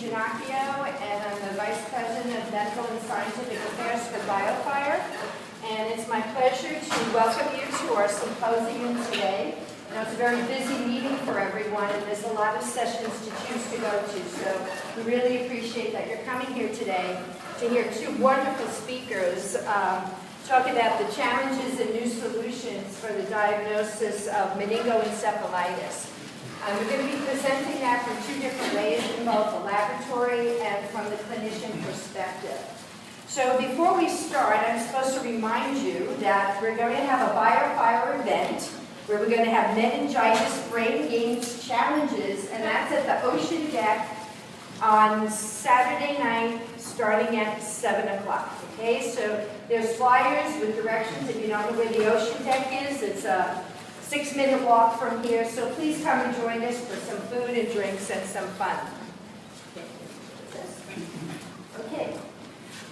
and I'm the Vice President of Medical and Scientific Affairs for BioFire. And it's my pleasure to welcome you to our symposium today. I know it's a very busy meeting for everyone, and there's a lot of sessions to choose to go to. So we really appreciate that you're coming here today to hear two wonderful speakers talk about the challenges and new solutions for the diagnosis of meningoencephalitis. We're going to be presenting that from two different ways, in both the laboratory and from the clinician perspective. So before we start, I'm supposed to remind you that we're going to have a BioFire event where we're going to have meningitis brain games challenges, and that's at the Ocean Deck on Saturday night starting at 7 o'clock. Okay, so there's flyers with directions. If you don't know where the Ocean Deck is, it's a 6-minute walk from here, so please come and join us for some food and drinks and some fun.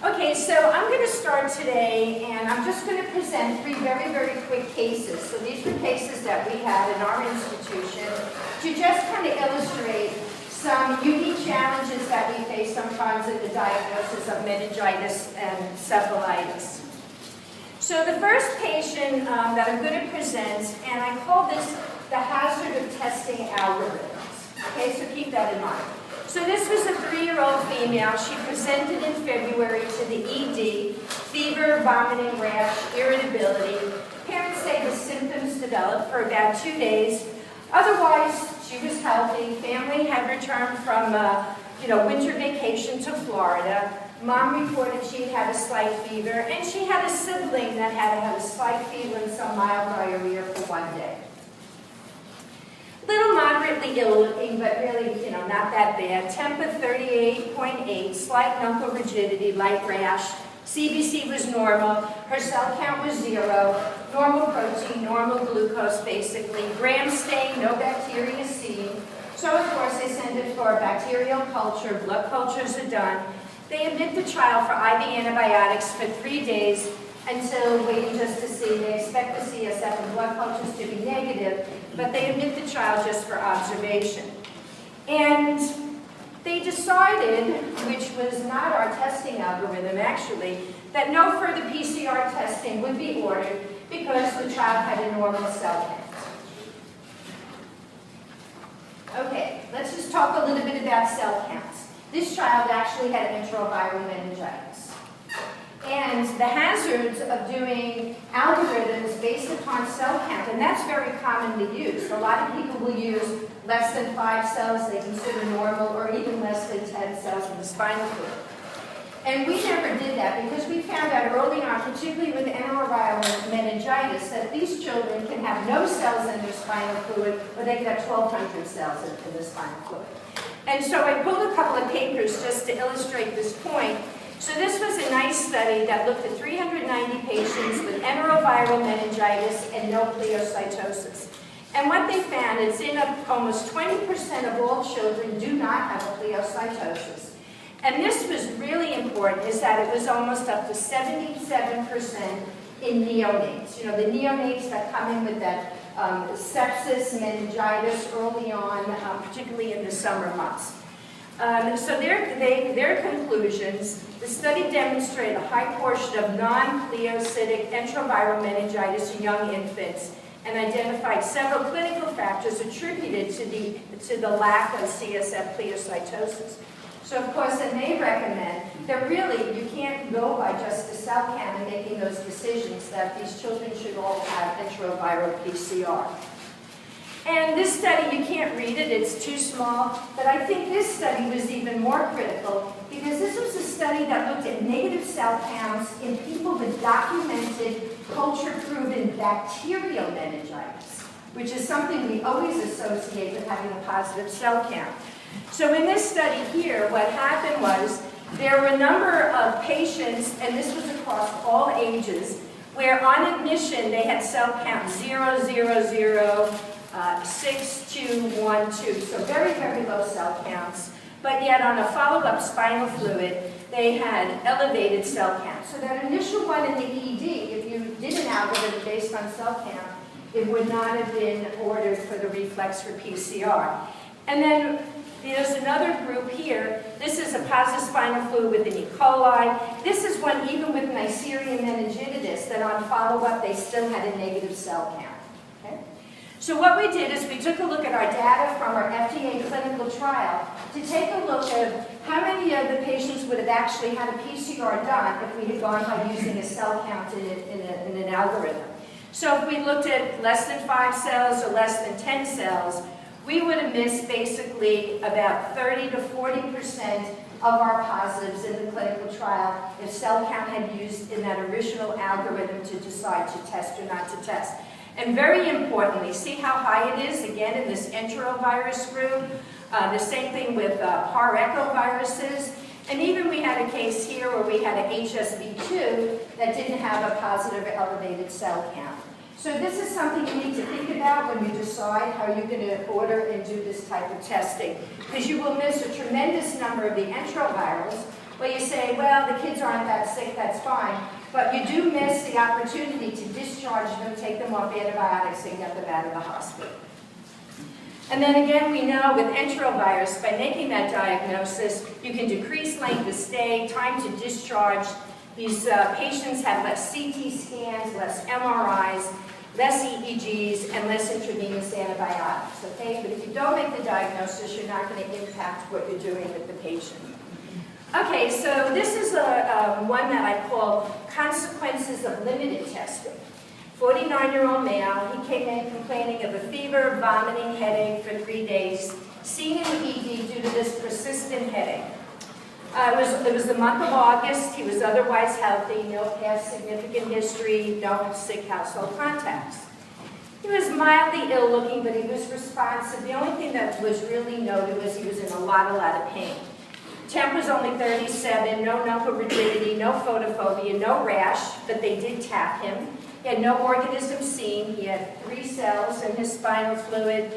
Okay, so I'm going to start today, and I'm just going to present three very, very quick cases. So these were cases that we had in our institution to just kind of illustrate some unique challenges that we face sometimes in the diagnosis of meningitis and encephalitis. So the first patient that I'm going to present, and I call this the hazard of testing algorithms. Okay, so keep that in mind. So this was a 3-year-old female. She presented in February to the ED, fever, vomiting, rash, irritability. Parents say the symptoms developed for about 2 days. Otherwise, she was healthy. Family had returned from winter vacation to Florida. Mom reported she had a slight fever, and she had a sibling that had a slight fever and some mild diarrhea for 1 day. Little moderately ill looking, but really, not that bad. Temp of 38.8, slight nuncal rigidity, light rash. CBC was normal. Her cell count was 0. Normal protein, normal glucose, basically. Gram stain, no bacteria seen. So, of course, they send it for a bacterial culture. Blood cultures are done. They admit the child for IV antibiotics for 3 days until waiting just to see. They expect the CSF and blood cultures to be negative, but they admit the child just for observation. And they decided, which was not our testing algorithm actually, that no further PCR testing would be ordered because the child had a normal cell count. Okay, let's just talk a little bit about cell counts. This child actually had enteroviral meningitis. And the hazards of doing algorithms based upon cell count, and that's very commonly used. A lot of people will use less than 5 cells they consider normal, or even less than 10 cells in the spinal fluid. And we never did that because we found out early on, particularly with enteroviral meningitis, that these children can have no cells in their spinal fluid, or they can have 1,200 cells in the spinal fluid. And so I pulled a couple of papers just to illustrate this point. So this was a nice study that looked at 390 patients with enteroviral meningitis and no pleocytosis. And what they found is almost 20% of all children do not have a pleocytosis. And this was really important, is that it was almost up to 77% in neonates. The neonates that come in with that sepsis, meningitis early on, particularly in the summer months. So their conclusions, the study demonstrated a high portion of non-pleocytic enteroviral meningitis in young infants and identified several clinical factors attributed to the lack of CSF pleocytosis. So of course, then they recommend that really you can't go by just the cell count and making those decisions, that these children should all have enteroviral PCR. And this study, you can't read it, it's too small, but I think this study was even more critical because this was a study that looked at negative cell counts in people with documented, culture-proven bacterial meningitis, which is something we always associate with having a positive cell count. So in this study here, what happened was there were a number of patients, and this was across all ages, where on admission they had cell count 0, 0, 0, 6, 2, 1, 2, so very, very low cell counts. But yet on a follow-up spinal fluid, they had elevated cell counts. So that initial one in the ED, if you did an algorithm based on cell count, it would not have been ordered for the reflex for PCR. And then There's another group here. This is a positive spinal fluid with an E. coli. This is one even with Neisseria meningitis that on follow-up they still had a negative cell count. Okay? So what we did is we took a look at our data from our FDA clinical trial to take a look at how many of the patients would have actually had a PCR done if we had gone by using a cell count in an algorithm. So if we looked at less than 5 cells or less than 10 cells, we would have missed basically about 30 to 40% of our positives in the clinical trial if cell count had used in that original algorithm to decide to test or not to test. And very importantly, see how high it is, again, in this enterovirus group. The same thing with par-echoviruses. And even we had a case here where we had an HSV2 that didn't have a positive elevated cell count. So this is something you need to think about when you decide how you're going to order and do this type of testing. Because you will miss a tremendous number of the enterovirals where you say, well, the kids aren't that sick, that's fine. But you do miss the opportunity to discharge them, take them off antibiotics, and get them out of the hospital. And then again, we know with enterovirus, by making that diagnosis, you can decrease length of stay, time to discharge. These patients have less CT scans, less MRIs, less EEGs, and less intravenous antibiotics, okay? But if you don't make the diagnosis, you're not going to impact what you're doing with the patient. Okay, so this is one that I call consequences of limited testing. 49-year-old male, he came in complaining of a fever, vomiting, headache for 3 days, seen in the ED due to this persistent headache. It was the month of August. He was otherwise healthy, no past significant history, no sick household contacts. He was mildly ill looking, but he was responsive. The only thing that was really noted was he was in a lot of pain. Temp was only 37, no knuckle rigidity, no photophobia, no rash, but they did tap him. He had no organism seen. He had 3 cells in his spinal fluid,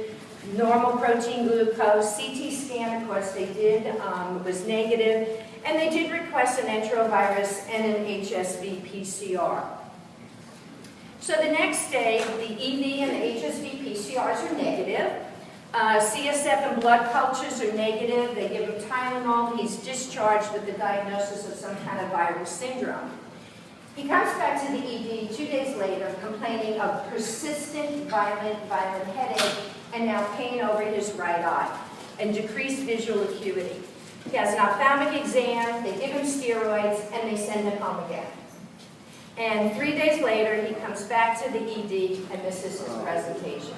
normal protein glucose, CT scan, of course they did, was negative, and they did request an enterovirus and an HSV PCR. So the next day, the EV and the HSV PCRs are negative. CSF and blood cultures are negative. They give him Tylenol. He's discharged with the diagnosis of some kind of viral syndrome. He comes back to the ED 2 days later complaining of persistent violent headache and now pain over his right eye and decreased visual acuity. He has an ophthalmic exam, they give him steroids, and they send him home again. And 3 days later, he comes back to the ED and misses his presentation.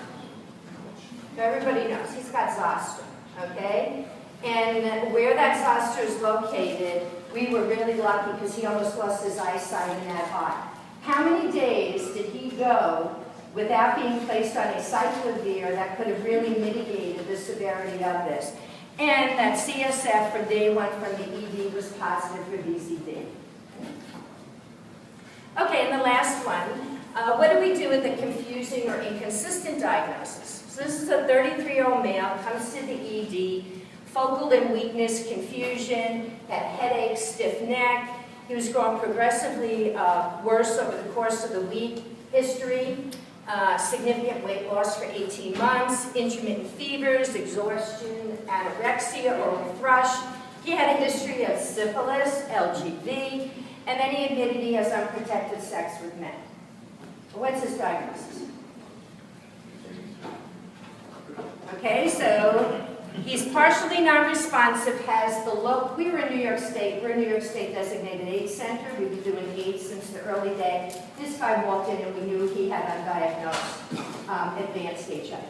So everybody knows he's got zoster, okay? And where that zoster is located, we were really lucky because he almost lost his eyesight in that eye. How many days did he go without being placed on a cyclovir that could have really mitigated the severity of this? And that CSF from day 1 from the ED was positive for VZV. Okay, and the last one. What do we do with a confusing or inconsistent diagnosis? So this is a 33-year-old male, comes to the ED, focal limb weakness, confusion, had headache, stiff neck. He was growing progressively worse over the course of the week. History, significant weight loss for 18 months, intermittent fevers, exhaustion, anorexia, oral thrush. He had a history of syphilis, LGV, and then he admitted he has unprotected sex with men. What's his diagnosis? Okay, so he's partially non-responsive, has the low, we were in New York State, we're a New York State designated AIDS center, we've been doing AIDS since the early day. This guy walked in and we knew he had undiagnosed advanced HIV,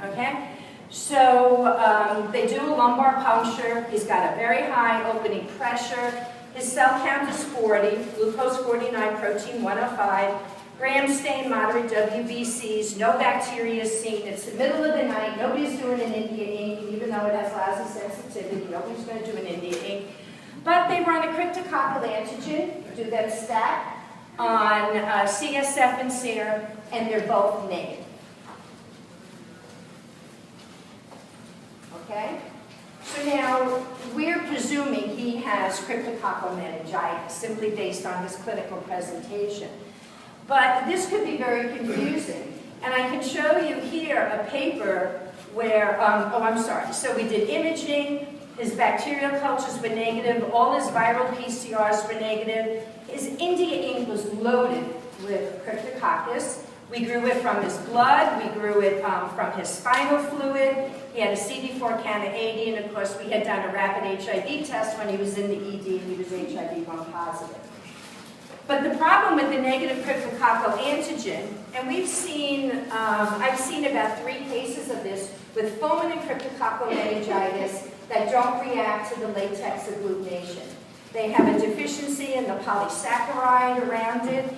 okay? So they do a lumbar puncture, he's got a very high opening pressure, his cell count is 40, glucose 49, protein 105, gram stain, moderate WBCs, no bacteria seen. It's the middle of the night. Nobody's doing an India ink, even though it has lousy sensitivity. Nobody's going to do an India ink. But they run a cryptococcal antigen, do them stat on CSF and serum, and they're both negative. Okay? So now, we're presuming he has cryptococcal meningitis, simply based on his clinical presentation. But this could be very confusing. And I can show you here a paper where, so we did imaging, his bacterial cultures were negative, all his viral PCRs were negative, his India ink was loaded with Cryptococcus. We grew it from his blood, we grew it from his spinal fluid, he had a CD4 count of 80, and of course we had done a rapid HIV test when he was in the ED and he was HIV-1 positive. But the problem with the negative cryptococcal antigen, and we've seen, I've seen about 3 cases of this with fulminant cryptococcal meningitis that don't react to the latex agglutination. They have a deficiency in the polysaccharide around it,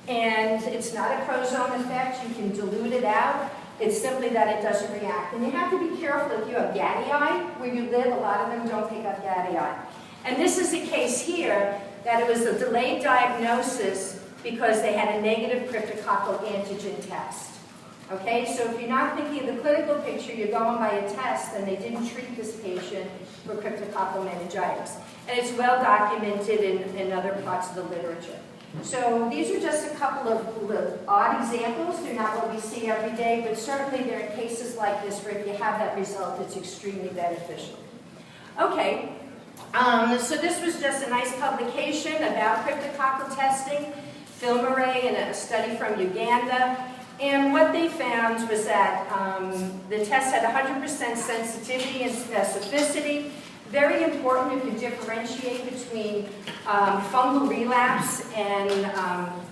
and it's not a chromosome effect. You can dilute it out. It's simply that it doesn't react. And you have to be careful if you have gadii where you live. A lot of them don't pick up gadii. And this is a case here that it was a delayed diagnosis because they had a negative cryptococcal antigen test. Okay, so if you're not thinking of the clinical picture, you're going by a test, and they didn't treat this patient for cryptococcal meningitis. And it's well documented in other parts of the literature. So these are just a couple of odd examples. They're not what we see every day, but certainly there are cases like this where if you have that result, it's extremely beneficial. Okay, so this was just a nice publication about cryptococcal testing, film array, and a study from Uganda. And what they found was that the test had 100% sensitivity and specificity. Very important if you differentiate between fungal relapse and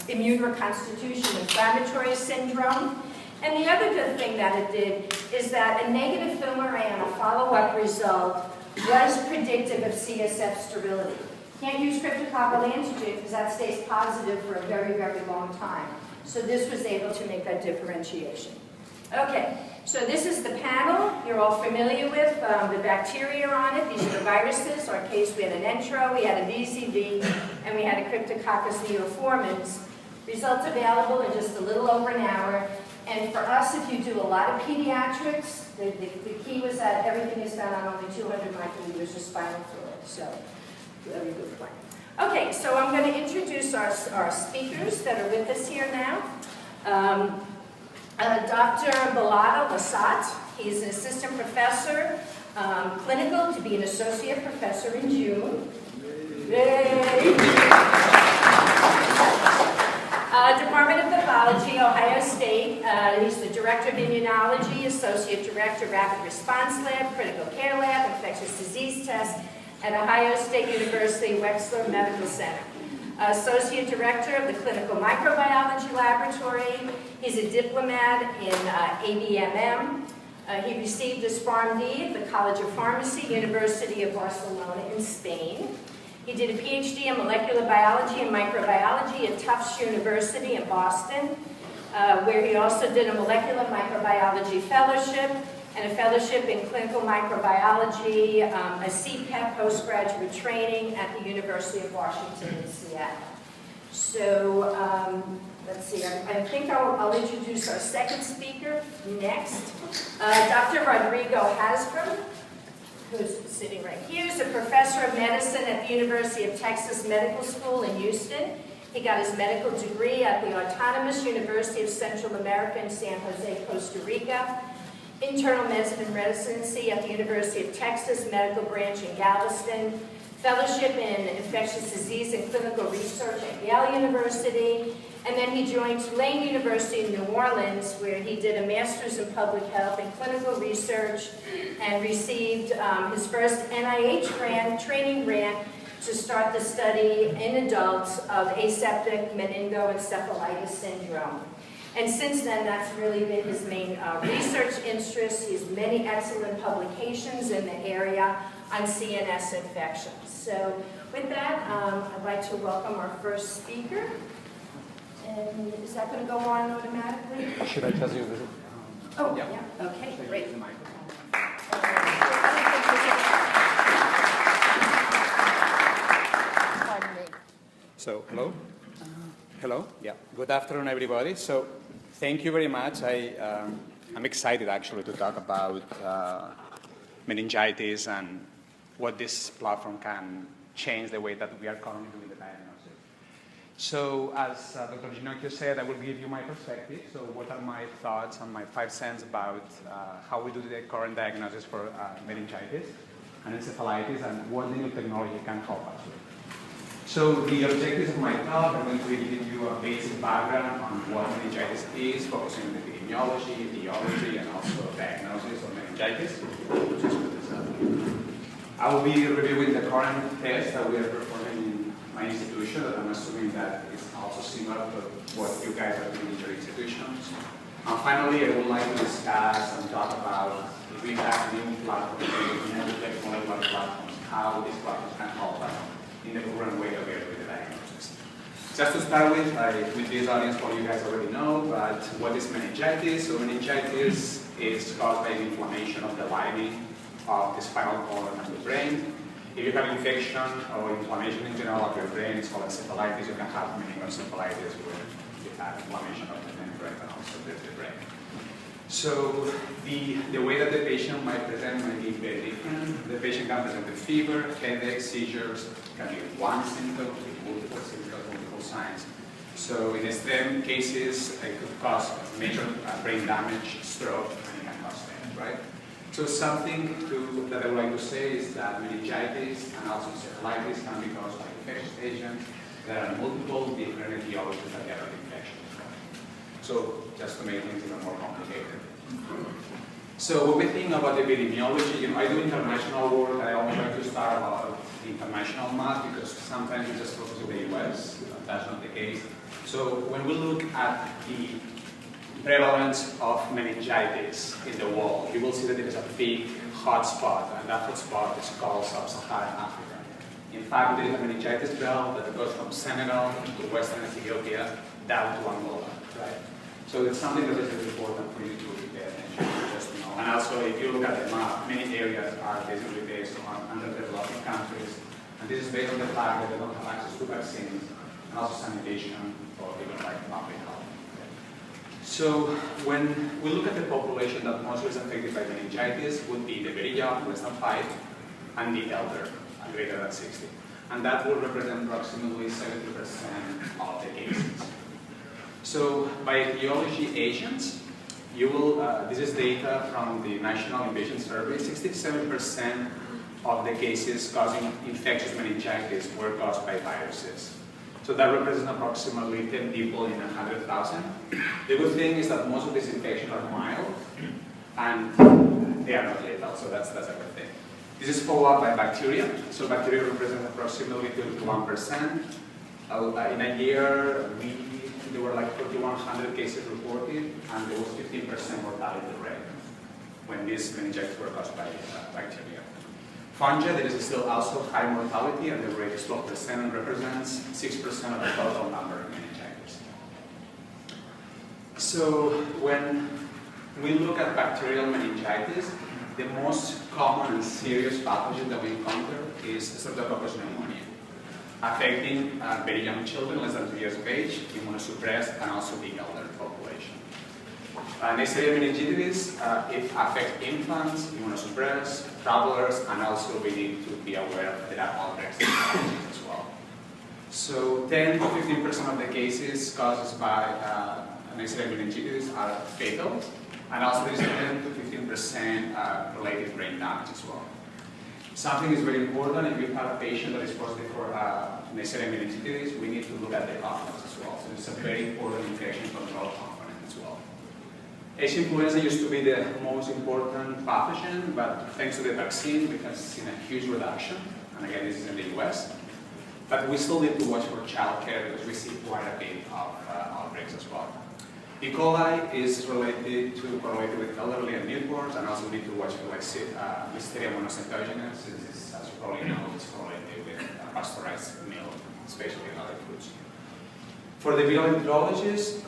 immune reconstitution inflammatory syndrome. And the other good thing that it did is that a negative film array on a follow-up result was predictive of CSF sterility. Can't use cryptococcal antigen because that stays positive for a very, very long time. So this was able to make that differentiation. Okay, so this is the panel you're all familiar with, the bacteria on it. These are the viruses. Our case, we had an Entro, we had a VZV, and we had a Cryptococcus neoformans. Results available in just a little over an hour. And for us, if you do a lot of pediatrics, the key was that everything is done on only 200 microliters of spinal fluid. So, very good plan. Okay, so I'm going to introduce our speakers that are with us here now. Dr. Balada Lasat, he's an assistant professor, clinical, to be an associate professor in June. Yay! Department of Pathology, Ohio State. He's the director of immunology, associate director, rapid response lab, critical care lab, infectious disease test at Ohio State University Wexler Medical Center. Associate Director of the Clinical Microbiology Laboratory. He's a diplomat in ABMM. He received his PharmD at the College of Pharmacy, University of Barcelona in Spain. He did a PhD in molecular biology and microbiology at Tufts University in Boston, where he also did a molecular microbiology fellowship and a fellowship in clinical microbiology, a CPEP postgraduate training at the University of Washington in Seattle. So let's see, I think I'll introduce our second speaker next. Dr. Rodrigo Hasbro, who's sitting right here, is a professor of medicine at the University of Texas Medical School in Houston. He got his medical degree at the Autonomous University of Central America in San Jose, Costa Rica. Internal medicine and residency at the University of Texas Medical Branch in Galveston. Fellowship in infectious disease and clinical research at Yale University. And then he joined Tulane University in New Orleans, where he did a master's in public health and clinical research and received his first NIH grant, training grant, to start the study in adults of aseptic meningoencephalitis syndrome. And since then, that's really been his main research interest. He has many excellent publications in the area on CNS infections. So with that, I'd like to welcome our first speaker. And is that going to go on automatically? Should I tell you this? Oh, yeah. Okay, great. So, hello? Hello? Yeah. Good afternoon, everybody. So, thank you very much. I'm excited, actually, to talk about meningitis and what this platform can change the way that we are currently doing the diagnosis. So as Dr. Ginocchio said, I will give you my perspective. So what are my thoughts and my 5 cents about how we do the current diagnosis for meningitis and encephalitis and what the new technology can help us with. So the objectives of my talk, I'm going to give you a basic background on what meningitis is, focusing on epidemiology, etiology, and also diagnosis of meningitis. I will be reviewing the current test that we are performing in my institution, that I'm assuming that is also similar to what you guys are doing in your institutions. And finally, I would like to discuss and talk about if we have new platforms, molecular platforms, how these platforms can help us in the current way that we are doing the diagnosis. Just to start with this audience, what you guys already know, but what is meningitis? So meningitis is caused by an inflammation of the lining of the spinal cord and the brain. If you have infection or inflammation in general of your brain, it's called encephalitis. You can have meningoencephalitis where you have inflammation of the membrane and also the brain. So the way that the patient might present might be very different. The patient can present with fever, headache, seizures, can be one symptom, multiple symptoms, multiple signs. So in extreme cases, it could cause major brain damage, stroke, and it can cause death, right? So something that I would like to say is that meningitis and also encephalitis can be caused by infectious agents. There are multiple different etiologies that get infection. So just to make things even more complicated. So when we think about epidemiology, I do international work. I always like to start about the international map because sometimes we just focus on the US. That's not the case. So when we look at the prevalence of meningitis in the world, you will see that there is a big hotspot, and that hotspot is called Sub-Saharan Africa. In fact, there is a meningitis belt that goes from Senegal to Western Ethiopia down to Angola, right? So it's something that is really important for you to pay attention to, just to know. And also, if you look at the map, many areas are basically based on underdeveloped countries, and this is based on the fact that they don't have access to vaccines and also sanitation or even like public health. So when we look at the population that mostly is affected by meningitis, would be the very young, less than 5, and the elder, greater than 60. And that will represent approximately 70% of the cases. So by etiology agents, you will, this is data from the National Invasion Survey, 67% of the cases causing infectious meningitis were caused by viruses. So that represents approximately 10 people in 100,000. The good thing is that most of these infections are mild, and they are not lethal, so that's a good thing. This is followed up by bacteria. So bacteria represent approximately 31%. In a year, there were like 4,100 cases reported, and there was 15% mortality rate when these meningitis were caused by bacteria. Fungi, there is still also high mortality, and the rate is 12% and represents 6% of the total number of meningitis. So when we look at bacterial meningitis, the most common and serious pathogen that we encounter is Streptococcus pneumoniae, affecting very young children, less than 2 years of age, immunosuppressed, and also the elder population. Neisseria meningitis, it affects infants, immunosuppressed, travelers, and also we need to be aware of there are outbreaks as well. So 10 to 15% of the cases caused by Neisseria meningitis are fatal, and also there is 10 to 15% related brain damage as well. Something is very important. If you have a patient that is positive for Neisseria meningitis, we need to look at the complex as well. So it's a very important infection control component as well. H. influenza used to be the most important pathogen, but thanks to the vaccine, we have seen a huge reduction. And again, this is in the US. But we still need to watch for childcare because we see quite a bit of outbreaks as well. E. coli is correlated with elderly and newborns, and also we need to watch for like Listeria monocytogenes, since as you probably know, it's correlated with pasteurized milk, especially in other foods. For the viral etiologies,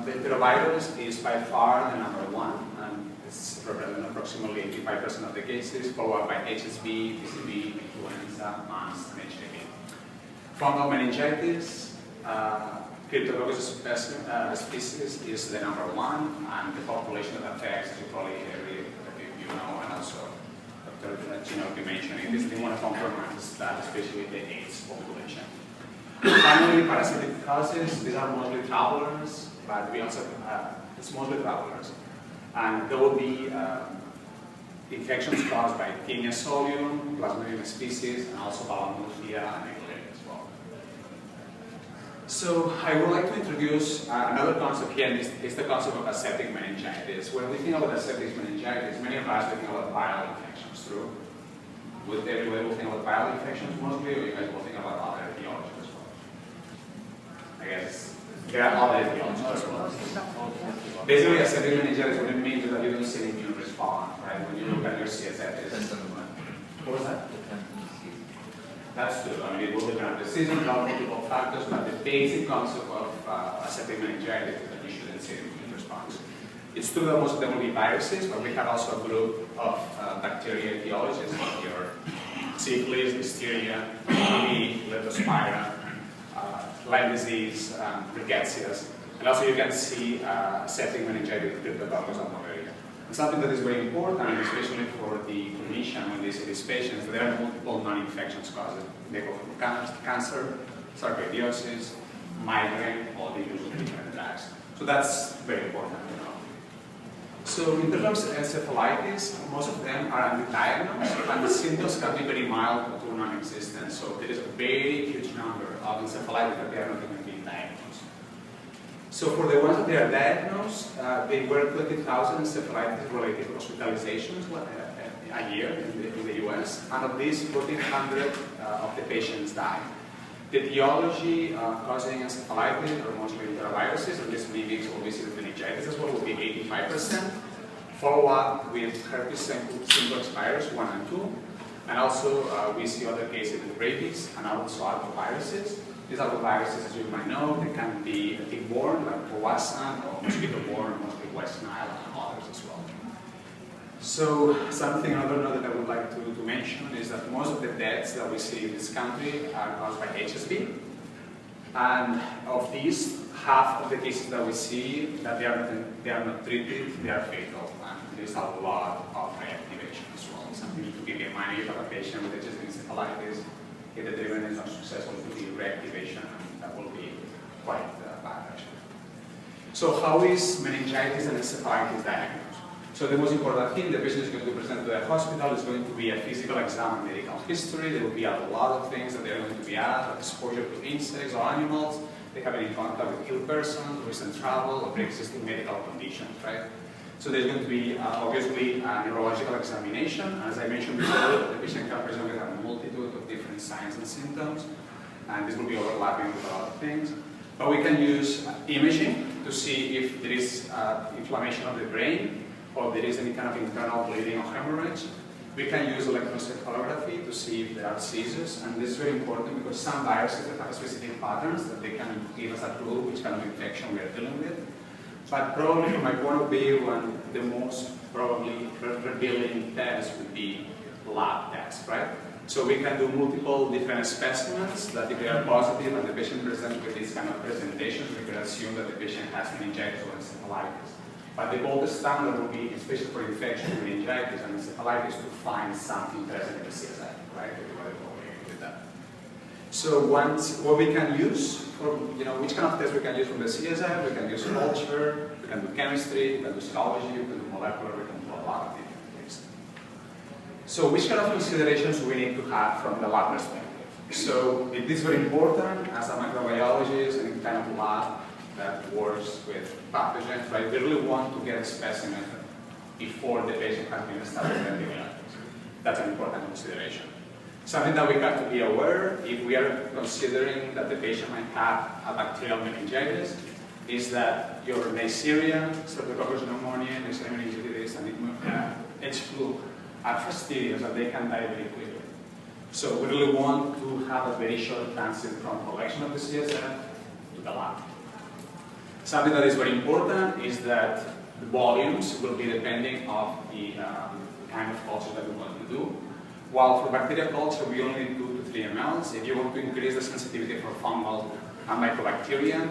the enterovirus is by far the #1, and it's representing approximately 85% of the cases, followed by HSV, PCV, influenza, mumps, and HIV. Fungal meningitis, Cryptococcus species is the #1, and the population that affects, you probably you know, and also Dr. Ginocchio mentioned it, is the immunocompromised, especially the AIDS population. Finally, parasitic causes. These are mostly travelers, but we also, it's mostly travelers. And there will be infections caused by Taenia solium, Plasmodium species, and also Balamuthia and Egg as well. So I would like to introduce another concept here, and it's the concept of aseptic meningitis. When we think about aseptic meningitis, many of us think about viral infections, true? Would everybody will think about viral infections mostly, or you guys will think about other etiologies as well? I guess there are other etiologies as well. Basically, aseptic meningitis, what it means is that you don't see an immune response, right? When you look at your CSF, what was that? That's true. I mean, it will depend on the season, there are multiple factors, but the basic concept of aseptic meningitis is that you shouldn't see an immune response. It's true that most of them will be viruses, but we have also a group of bacteria etiologies, like your syphilis, listeria, TB, leptospira, Lyme disease, rickettsias, and also you can see aseptic meningitis with cryptococcus and malaria. And something that is very important, especially for the clinician when they see these patients, there are multiple non-infectious causes. They go from cancer, sarcoidosis, migraine, or the use of different drugs. So that's very important to know. So in terms of encephalitis, most of them are undiagnosed, and the symptoms can be very mild to non-existent. So there is a very huge number of encephalitis that they are not even being diagnosed. So for the ones that they are diagnosed, they were 20,000 encephalitis-related hospitalizations a year in the US, and of these, 1,400 of the patients died. The etiology causing encephalitis are mostly enteroviruses, and this mimics obviously meningitis as well, will be 85%. Follow up with herpes simplex virus 1 and 2, and also we see other cases with rabies and also arboviruses. These arboviruses, as you might know, they can be tick-borne, like Powassan, or mosquito-borne, mostly West Nile, and others as well. So another note that I would like to mention is that most of the deaths that we see in this country are caused by HSV. And of these, half of the cases that we see that they are not treated, they are fatal. And there's a lot of reactivation as well. Something to keep in mind if you have a patient with HSV encephalitis, if the treatment is not successful, it could be reactivation, and that will be quite bad actually. So how is meningitis and encephalitis diagnosed? So the most important thing, the patient is going to present to the hospital, is going to be a physical exam and medical history. There will be a lot of things that they're going to be asked, like exposure to insects or animals. They have been in contact with ill persons, recent travel, or pre-existing medical conditions, right? So there's going to be obviously a neurological examination. As I mentioned before, the patient can present with a multitude of different signs and symptoms, and this will be overlapping with a lot of things. But we can use imaging to see if there is inflammation of the brain, or there is any kind of internal bleeding or hemorrhage. We can use electroencephalography to see if there are seizures, and this is very important because some viruses that have specific patterns that they can give us a clue which kind of infection we are dealing with. But probably from my point of view, one the most probably revealing test would be lab tests, right? So we can do multiple different specimens that if they are positive and the patient presents with these kind of presentations, we can assume that the patient has meningitis or encephalitis. But the gold standard will be, especially for infection, meningitis and encephalitis, to find something present in the CSF, right? Everybody will agree with that. So what we can use, for, which kind of tests we can use from the CSF, we can use culture, we can do chemistry, we can do serology, we can do molecular, we can do a lot of different things. So which kind of considerations we need to have from the lab perspective? So it is very important as a microbiologist and kind of lab that works with pathogens, right? We really want to get a specimen before the patient has been started with antibiotics. That's an important consideration. Something that we have to be aware, if we are considering that the patient might have a bacterial meningitis, is that your Neisseria, Streptococcus pneumoniae, Neisseria meningitis, and H. flu are fastidious and they can die very quickly. So we really want to have a very short transit from collection of the CSF to the lab. Something that is very important is that the volumes will be depending on the kind of culture that we want to do. While for bacterial culture, we only need 2 to 3 mLs. If you want to increase the sensitivity for fungal and mycobacteria,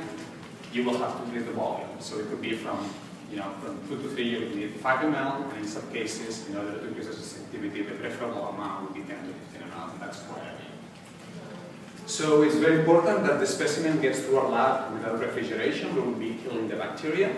you will have to increase the volume. So it could be from 2 to 3, you would need 5 ml, and in some cases, in order to increase the sensitivity, the preferable amount would be 10 to 15 mL, and that's what I mean. So it's very important that the specimen gets to our lab without refrigeration. We will be killing the bacteria.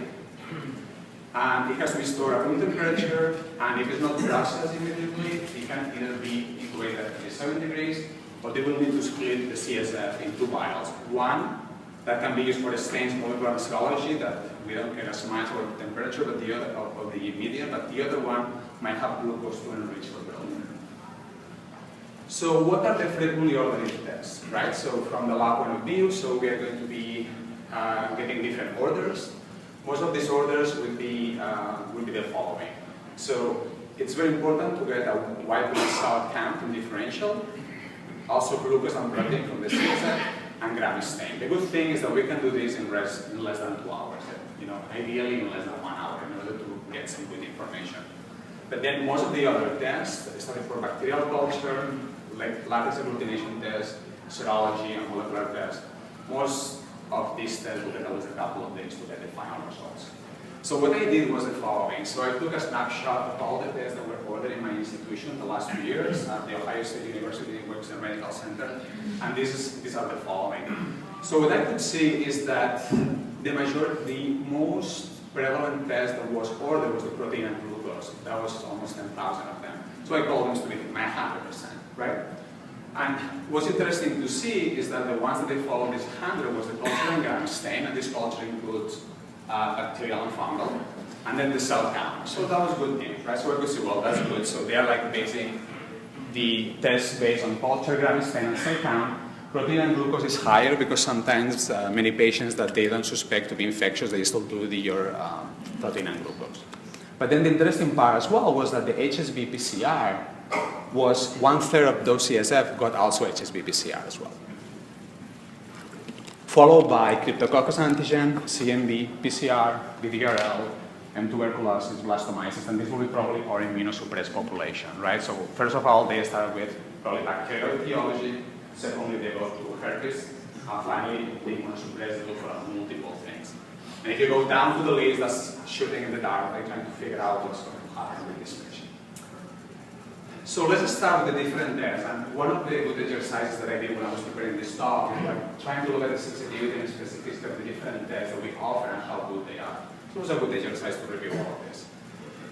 And it has to be stored at room temperature, and if it's not processed immediately, it can either be incubated at 37 degrees, or they will need to split the CSF in 2 vials. One that can be used for the stains molecular histology, that we don't care as much about the temperature but the other, of the media, but the other one might have glucose to enrich for building. So what are the frequently ordered tests, right? So from the lab point of view, so we are going to be getting different orders. Most of these orders will be the following. So it's very important to get a white blood cell count in differential, also glucose and protein from the CSF, and gram stain. The good thing is that we can do this in less than 2 hours. Ideally in less than 1 hour in order to get some good information. But then most of the other tests, starting for bacterial culture, like lattice agglutination tests, serology, and molecular tests, most of these tests will take at least a couple of days to get the final results. So what I did was the following. So I took a snapshot of all the tests that were ordered in my institution the last 2 years at the Ohio State University Webster Medical Center, and these are the following. So what I could see is that the most prevalent test that was ordered was the protein and glucose. That was almost 10,000 of them. So I called them to be my 100%, right? And what's interesting to see is that the ones that they followed this 100 was the culture and gram stain, and this culture includes bacterial and fungal, and then the cell count. So that was good news, right? So I could say, well, that's good. So they are like basing the test based on culture, gram stain, and cell count. Protein and glucose is higher because sometimes many patients that they don't suspect to be infectious, they still do your protein and glucose. But then the interesting part as well was that the HSV PCR was 1/3 of those CSF got also HSV PCR as well. Followed by Cryptococcus antigen, CMV, PCR, VDRL, and tuberculosis, blastomyces, and this will be probably our immunosuppressed population, right? So first of all, they start with probably bacterial etiology. Secondly, they go to herpes. And finally, they immunosuppressed, they go for multiple things. And if you go down to the list, that's shooting in the dark, like trying to figure out what's going to happen with this patient. So let's start with the different tests. And one of the good exercises that I did when I was preparing this talk is like trying to look at the sensitivity and specificity of the different tests that we offer and how good they are. So it was a good exercise to review all of this.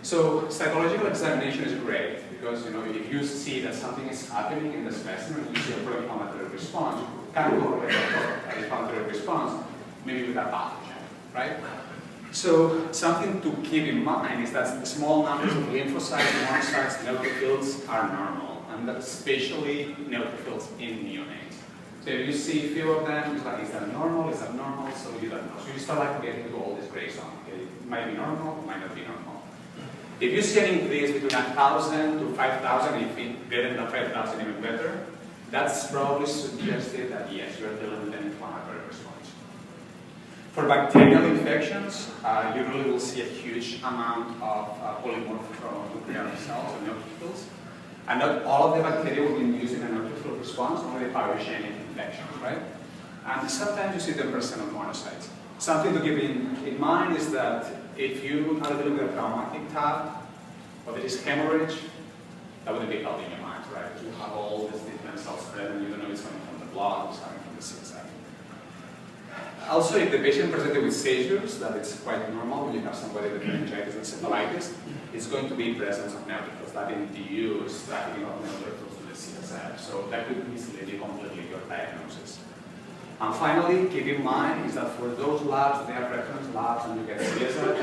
So psychological examination is great because if you see that something is happening in the specimen, you see a pro-inflammatory response, you can correlate that inflammatory response maybe with a pathogen, right? So something to keep in mind is that small numbers of lymphocytes, monocytes, neutrophils are normal, and especially neutrophils in neonates. So if you see a few of them, it's like, is that normal? Is that normal? So you don't know. So you start like getting into all this gray zone. Okay? It might be normal, it might not be normal. If you see an increase between 1,000 to 5,000, if it greater than 5,000 even better, that's probably suggested that yes, you're dealing with an inflammatory response. For bacterial infections, you really will see a huge amount of polymorphic nuclear cells and neutrophils. And not all of the bacteria will be induced in a neutrophil response, only the pyrogenic infections, right? And sometimes you see 10% of monocytes. Something to keep in mind is that if you are dealing with a traumatic tap, or there is hemorrhage, that wouldn't be healthy in your mind, right? Because you have all these different cells spread and you don't know it's coming from the blood, it's coming from the CSF. Also, if the patient presented with seizures, that it's quite normal when you have somebody with meningitis and encephalitis, it's going to be presence of neutrophils that induce trafficking of neutrophils to the CSF. So that could easily be completely your diagnosis. And finally, keep in mind is that for those labs, they are reference labs and you get CSF,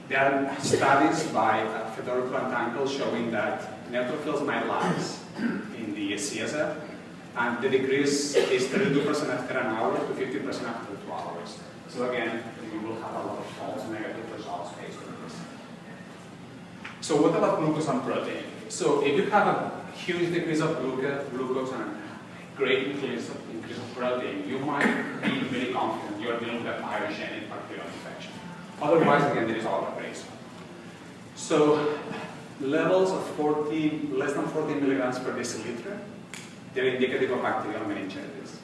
there are studies by Fedoruk and Tankel showing that neutrophils might lapse in the CSF, and the decrease is 32% after an hour to 50% after 2 hours. So again, we will have a lot of false negative results based on this. So what about glucose and protein? So if you have a huge decrease of glucose and great increase of protein, you might be very confident you are dealing with a pyrogenic bacterial infection. Otherwise, again, there is a lot of risk. So levels of less than 40 milligrams per deciliter, they're indicative of bacterial meningitis.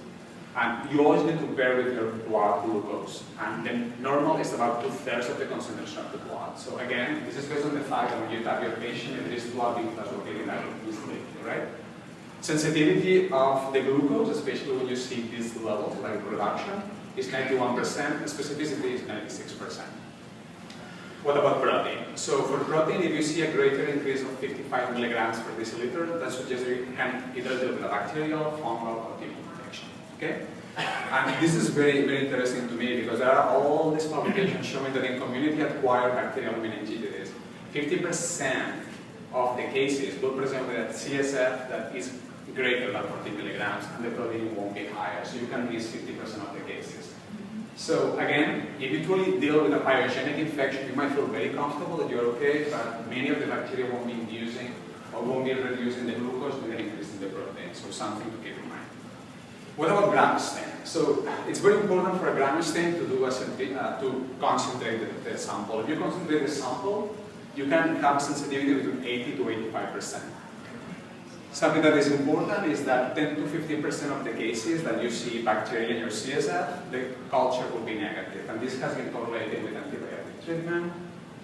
And you always need to pair with your blood glucose. And then normal is about 2/3 of the concentration of the blood. So again, this is based on the fact that when you tap your patient, there is blood being translocated out of this liquid, right? Sensitivity of the glucose, especially when you see these levels, like reduction, is 91%, and specificity is 96%. What about protein? So for protein, if you see a greater increase of 55 milligrams per deciliter, that suggests you can either deal with a bacterial, fungal, or tick infection. Okay? And this is very, very interesting to me because there are all these publications showing that in community-acquired bacterial meningitis, 50% of the cases will present with a CSF that is greater than 40 milligrams, and the protein won't be higher. So you can miss 50% of the cases. So again, if you truly deal with a pyogenic infection, you might feel very comfortable that you're okay, but many of the bacteria won't be inducing or won't be reducing the glucose with an increase in the protein. So something to keep in mind. What about gram stain? So it's very important for a gram stain to do to concentrate the sample. If you concentrate the sample, you can have sensitivity between 80 to 85%. Something that is important is that 10 to 15% of the cases that you see bacteria in your CSF, the culture will be negative. And this has been correlated with antibiotic treatment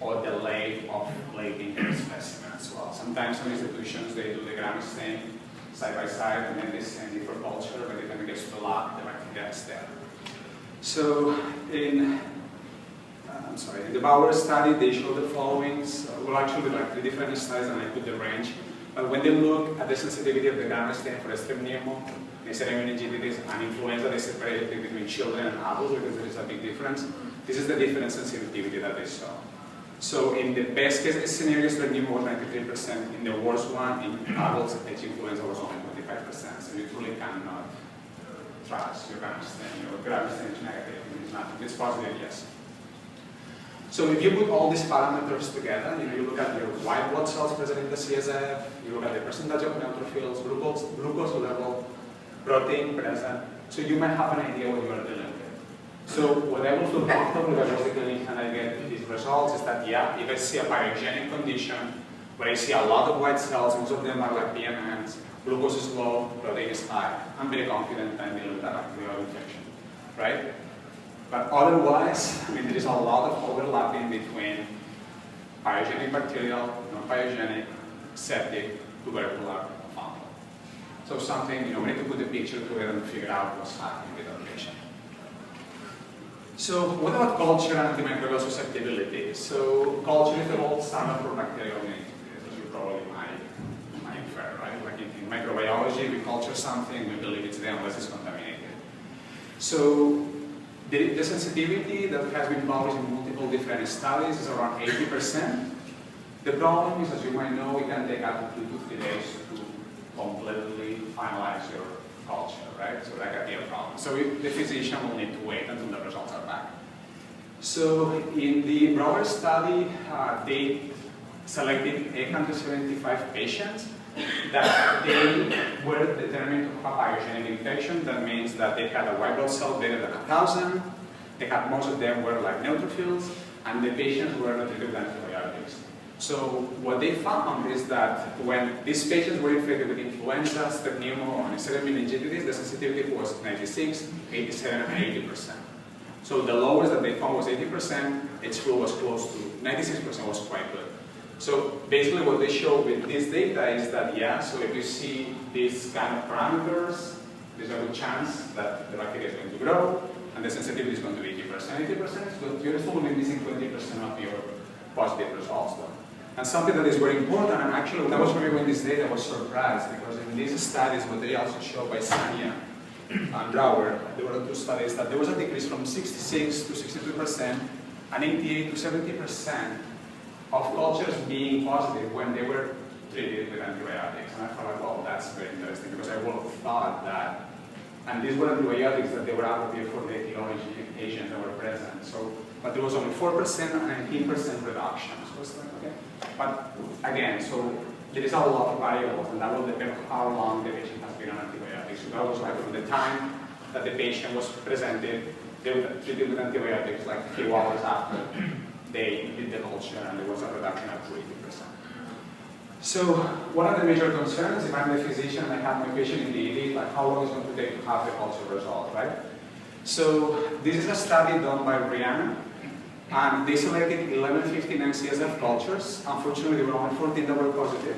or delay of plating your specimen as well. Sometimes some institutions, they do the gram stain side by side and then they send it for culture, but if it gets to the lab, the bacteria is there. So in the Bauer study, they show the following. Well, actually, there are 3 different studies, and I put the range. But when they look at the sensitivity of the gamma stain for strep pneumo, Neisseria meningitis, and influenza, they separated it between children and adults because there is a big difference. This is the different sensitivity that they saw. So in the best case scenario, strep pneumo was 93%. In the worst one, in adults, H influenza was only 25%. So you truly cannot trust your gamma stain. Your gamma stain is negative. It's not. If it's positive, yes. So if you put all these parameters together, you look at your white blood cells present in the CSF, you look at the percentage of neutrophils, glucose level, protein present, so you might have an idea what you are dealing with. So what I will feel comfortable if I go to the clinic and I get these results is that, yeah, if I see a pyogenic condition, where I see a lot of white cells, most of them are like PMNs, glucose is low, protein is high, I'm very confident I'm dealing with that bacterial infection, right? But otherwise, I mean, there is a lot of overlapping between pyogenic bacterial, non-pyogenic, septic, tubercular, fungal. So something, we need to put the picture together and figure out what's happening with our patient. So what about culture and antimicrobial susceptibility? So culture is the gold standard for bacterial meningitis, as you probably might infer, right? Like in microbiology, we culture something, we believe it's there unless it's contaminated. So the sensitivity that has been published in multiple different studies is around 80%. The problem is, as you might know, it can take up to 2 to 3 days to completely finalize your culture, right? So that can be a problem. So the physician will need to wait until the results are back. So in the Bauer study, they selected 875 patients that they were determined to have pyogenic infection. That means that they had a white blood cell greater than 1,000. They had, most of them were like neutrophils, and the patients were not treated with antibiotics. So what they found is that when these patients were infected with influenza, strep pneumo, or Neisseria meningitis, the sensitivity was 96, 87, and 80%. So the lowest that they found was 80%. H-flu was close to 96%, was quite good. So basically what they show with this data is that, yeah, so if you see these kind of parameters, there's a good chance that the bacteria is going to grow, and the sensitivity is going to be 80%. 80% is good. You're still only missing 20% of your positive results, though. And something that is very important, and actually when I was reviewing this data, I was surprised, because in these studies, what they also showed by Sanya and Bauer, there were 2 studies, that there was a decrease from 66 to 62%, and 88 to 70% of cultures being positive when they were treated with antibiotics. And I thought, well, that's very interesting, because I would have thought that, and these were antibiotics that they were appropriate for the etiology agents that were present. So, but there was only 4% and 19% reduction. So it's like, okay. But again, so there is a lot of variables, and that will depend on how long the patient has been on antibiotics. So that was like from the time that the patient was presented, they were treated with antibiotics like a few hours after they did the culture, and there was a reduction of 80%. So what are the major concerns? If I'm the physician and I have my patient in the ED, like how long is it going to take to have the culture result, right? So this is a study done by Brianna, and they selected 1159 CSF cultures. Unfortunately, there were only 14 that were positive,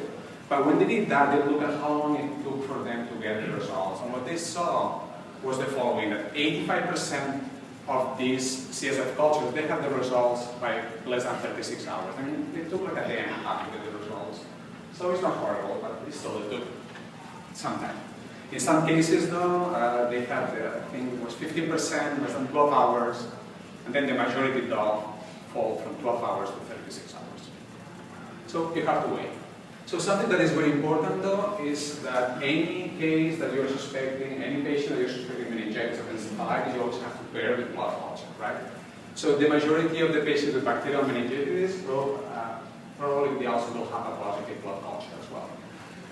But when they did that, they looked at how long it took for them to get the results. And what they saw was the following, that 85% of these CSF cultures, they had the results by less than 36 hours. I mean, it took like a day and a half to get the results. So it's not horrible, but it still took some time. In some cases, though, they had, I think it was 15%, less than 12 hours, and then the majority, though, fall from 12 hours to 36 hours. So you have to wait. So something that is very important, though, is that any case that you're suspecting, any patient that you're suspecting meningitis or encephalitis, you always have to pair with blood culture, right? So the majority of the patients with bacterial meningitis probably they also will have a positive blood culture as well.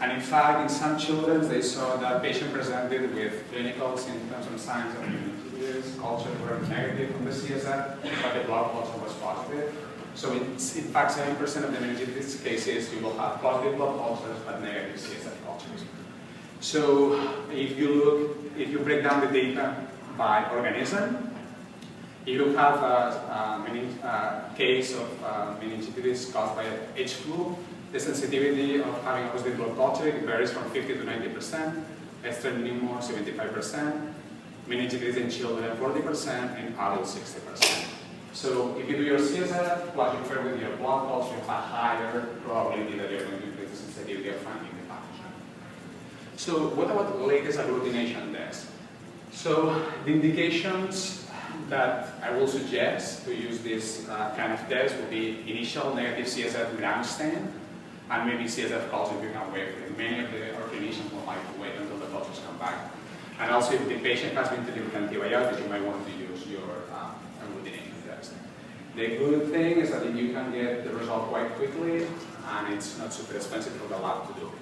And in fact, in some children, they saw that patient presented with clinical symptoms and signs of meningitis. Cultures were negative from the CSF, but the blood culture was positive. So in fact, 7% of the meningitis cases, you will have positive blood cultures, but negative CSF cultures. So if you break down the data by organism, if you have a case of meningitis caused by H flu, the sensitivity of having a positive blood culture varies from 50 to 90%, extra pneumo 75%, meningitis in children 40%, and adults 60%. So if you do your CSF, plus you pair with your blood culture, you have a higher probability that you're going to increase the sensitivity of finding the pathogen. So what about the latest agglutination test? So the indications that I will suggest to use this kind of test will be initial negative CSF gram stain, and maybe CSF culture if you can wait. Many of the clinicians will like to wait until the cultures come back. And also if the patient has been treated with antibiotics, you might want to use your agglutination test. The good thing is that you can get the result quite quickly, and it's not super expensive for the lab to do.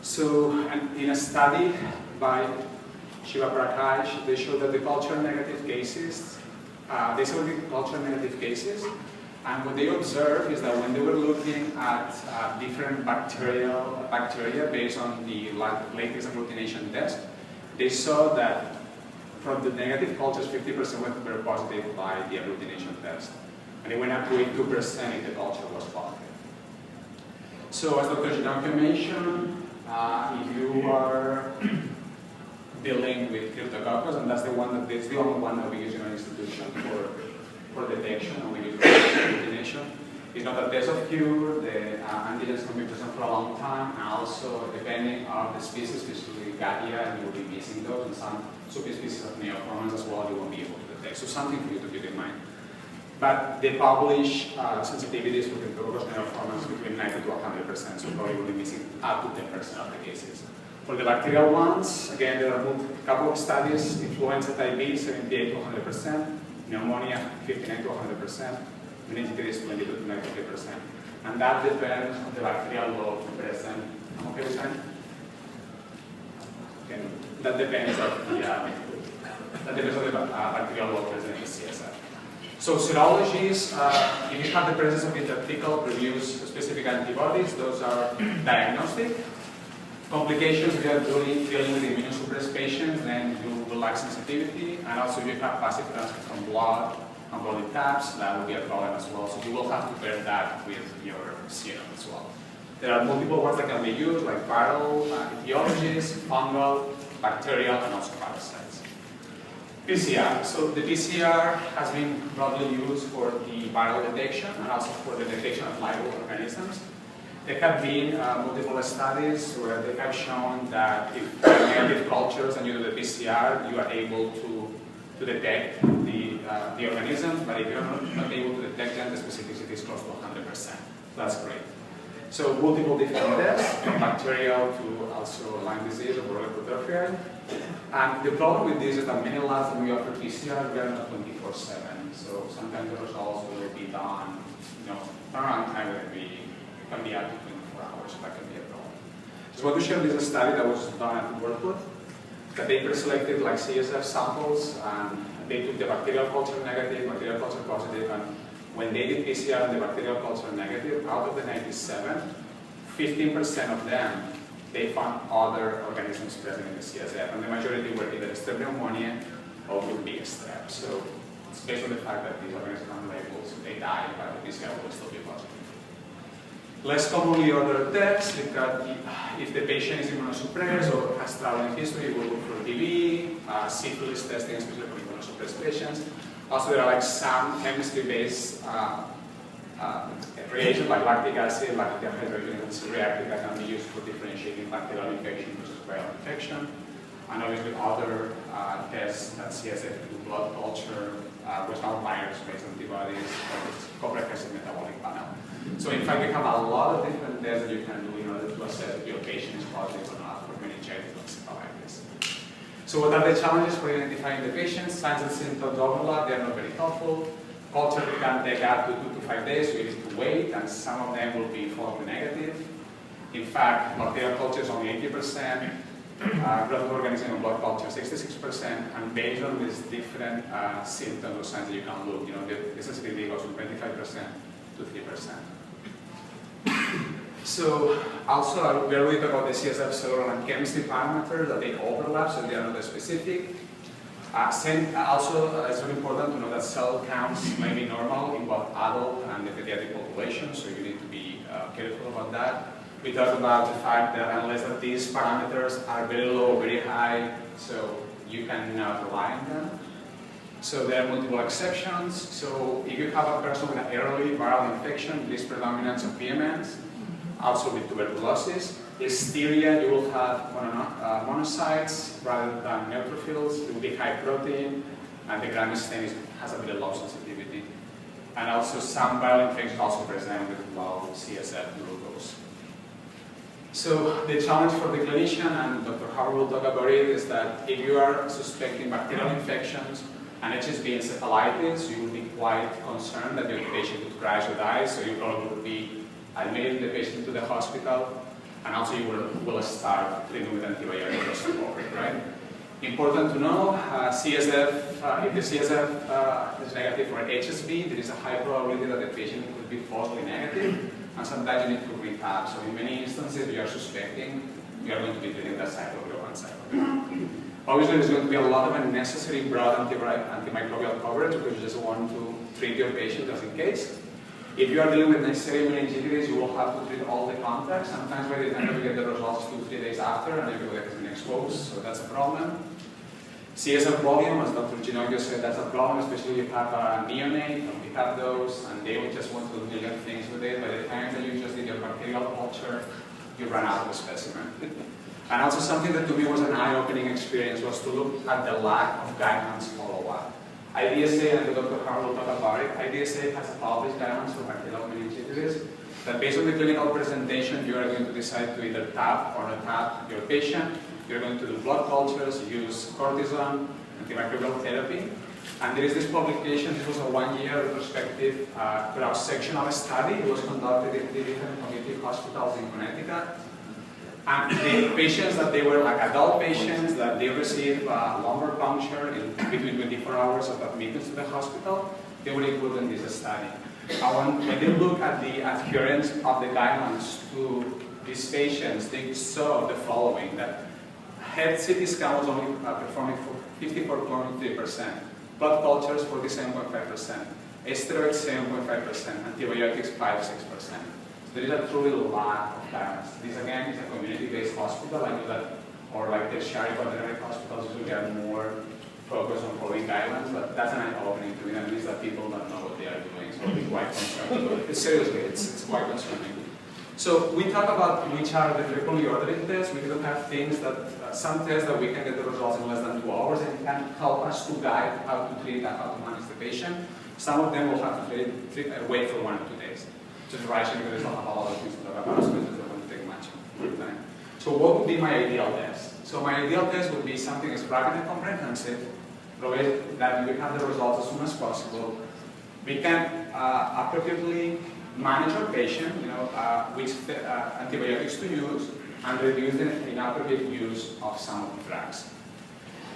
So in a study by Shiva Prakash, they showed that the culture negative cases, they saw the culture negative cases, and what they observed is that when they were looking at different bacteria based on the latest agglutination test, they saw that from the negative cultures, 50% were positive by the agglutination test. And it went up to 82% if the culture was positive. So as Dr. Syndromic mentioned, if you are dealing with Cryptococcus, and that's the only one that we use in our institution for detection, and we use for agglutination. It's not a test of cure, the antigens can be present for a long time, and also depending on the species, especially Gadia, you will be missing those, and some subspecies of neoformans as well, you won't be able to detect. So something for you to keep in mind. But they publish sensitivities for Cryptococcus neoformans between 90 to 100%, so probably will be missing up to 10% of the cases. For the bacterial ones, again, there are a couple of studies, influenza type B, 78 to 100%, pneumonia, 59 to 100%, meningitis, 20 to 93%. And that depends on the bacterial load present. I'm okay with that? Okay. That depends on the bacterial load present in the CSF. So serologies, if you have the presence of interthecal produce specific antibodies, those are diagnostic. Complications, we are dealing with immunosuppressed patients, then you will lack sensitivity, and also if you have passive transfer from blood and body taps, that will be a problem as well. So you will have to pair that with your serum as well. There are multiple ones that can be used, like viral etiologies, fungal, bacterial, and also parasites. PCR. So the PCR has been broadly used for the viral detection and also for the detection of live organisms. There have been multiple studies where they have shown that if you have negative cultures and you do the PCR, you are able to detect the organisms, but if you're not able to detect them, the specificity is close to 100%. That's great. So multiple different tests, from bacterial to also Lyme disease or Borrelia burgdorferi. And the problem with this is that many labs that we offer PCR, we are not 24/7. So sometimes the results will be done, around time can be up to 24 hours, so that can be a problem. So what we showed is a study that was done at Worldwood, that they preselected like CSF samples, and they took the bacterial culture negative, bacterial culture positive, and when they did PCR and the bacterial culture negative, out of the 97, 15% of them, they found other organisms present in the CSF, and the majority were either strep pneumonia or would be strep. So it's based on the fact that these organisms have labels, they die, but the PCR will still be positive. Less commonly other tests, if the patient is immunosuppressed or has traveling history, we'll look for TB, syphilis testing, especially for immunosuppressed patients. Also, there are like some chemistry-based reagents like lactic acid, lactic hydrogenase reactive that can be used for differentiating bacterial infection versus viral infection. And obviously other tests that CSF do, blood culture, with virus-based antibodies, comprehensive metabolic panel. So in fact, we have a lot of different tests that you can do in order to assess if your patient is positive or not for meningitis or encephalitis. So what are the challenges for identifying the patients? Signs and symptoms overlap, they're not very helpful. Culture can take up to 2 to 5 days, so you need to wait, and some of them will be falsely negative. In fact, bacterial culture is only 80%, growth organism and blood culture 66%, and based on these different symptoms or signs that you can look, the sensitivity goes from 25% to 3%. So also, we already talked about the CSF cellular and chemistry parameters that they overlap, so they are not specific. Also, it's very important to know that cell counts may be normal in both adult and the pediatric population, so you need to be careful about that. We talked about the fact that unless that these parameters are very low or very high, so you cannot rely on them. So there are multiple exceptions. So if you have a person with an early viral infection, this predominance of PMNs, also with tuberculosis, Listeria, you will have monocytes rather than neutrophils. It will be high protein, and the gram stain has a bit of low sensitivity. And also some viral infections also present with low CSF glucose. So the challenge for the clinician, and Dr. Howard will talk about it, is that if you are suspecting bacterial infections and HSV encephalitis, you will be quite concerned that your patient would crash or die, so you probably would be admitting the patient to the hospital, and also you will start treatment with antibiotics forward, right? Important to know, CSF, if the CSF is negative for HSV, there is a high probability that the patient could be falsely negative, and sometimes you need to rehab. So in many instances, you are suspecting, you are going to be treating that cyclovir and cyclovir. Obviously, there's going to be a lot of unnecessary broad antimicrobial coverage because you just want to treat your patient just in case. If you are dealing with necessary meningitis, you will have to treat all the contacts. Sometimes by the time you get the results 2 or 3 days after, and everybody has been exposed, so that's a problem. CSF volume, as Dr. Ginocchio said, that's a problem, especially if you have a neonate, and we have those, and they will just want to do a million things with it. By the time that you just did your bacterial culture, you run out of the specimen. And also something that to me was an eye-opening experience was to look at the lack of guidelines follow-up. IDSA, and Dr. Howard will talk about it, IDSA has published guidelines for bacterial meningitis that based on the clinical presentation, you are going to decide to either tap or not tap your patient. You're going to do blood cultures, use cortisone, antimicrobial therapy. And there is this publication, this was a 1-year retrospective cross-sectional study. It was conducted in 3 different community hospitals in Connecticut. And the patients that they were like adult patients that they received lumbar puncture in between 24 hours of admittance to the hospital, they were included in this study. When they look at the adherence of the guidelines to these patients, they saw the following, that head CT scan was only performing for 54.3%, blood cultures 47.5%, steroids 7.5%, antibiotics 5-6%. There is a truly lack of guidance. This again is a community-based hospital. I know that, or like tertiary quaternary hospitals usually are more focused on following guidelines, but that's an eye-opening to me. That means that people don't know what they are doing, so we're quite concerned. Seriously, it's quite concerning. So we talk about which are the frequently ordering tests. We do have things that, some tests that we can get the results in less than 2 hours and can help us to guide how to treat and how to manage the patient. Some of them will have to wait for 1 or 2 days. Just rushing because there's not a lot of things to talk about, so it doesn't want to take much time. So what would be my ideal test? So my ideal test would be something as rapid and comprehensive, provide that we have the results as soon as possible. We can appropriately manage our patient, which antibiotics to use, and reduce the inappropriate use of some of the drugs.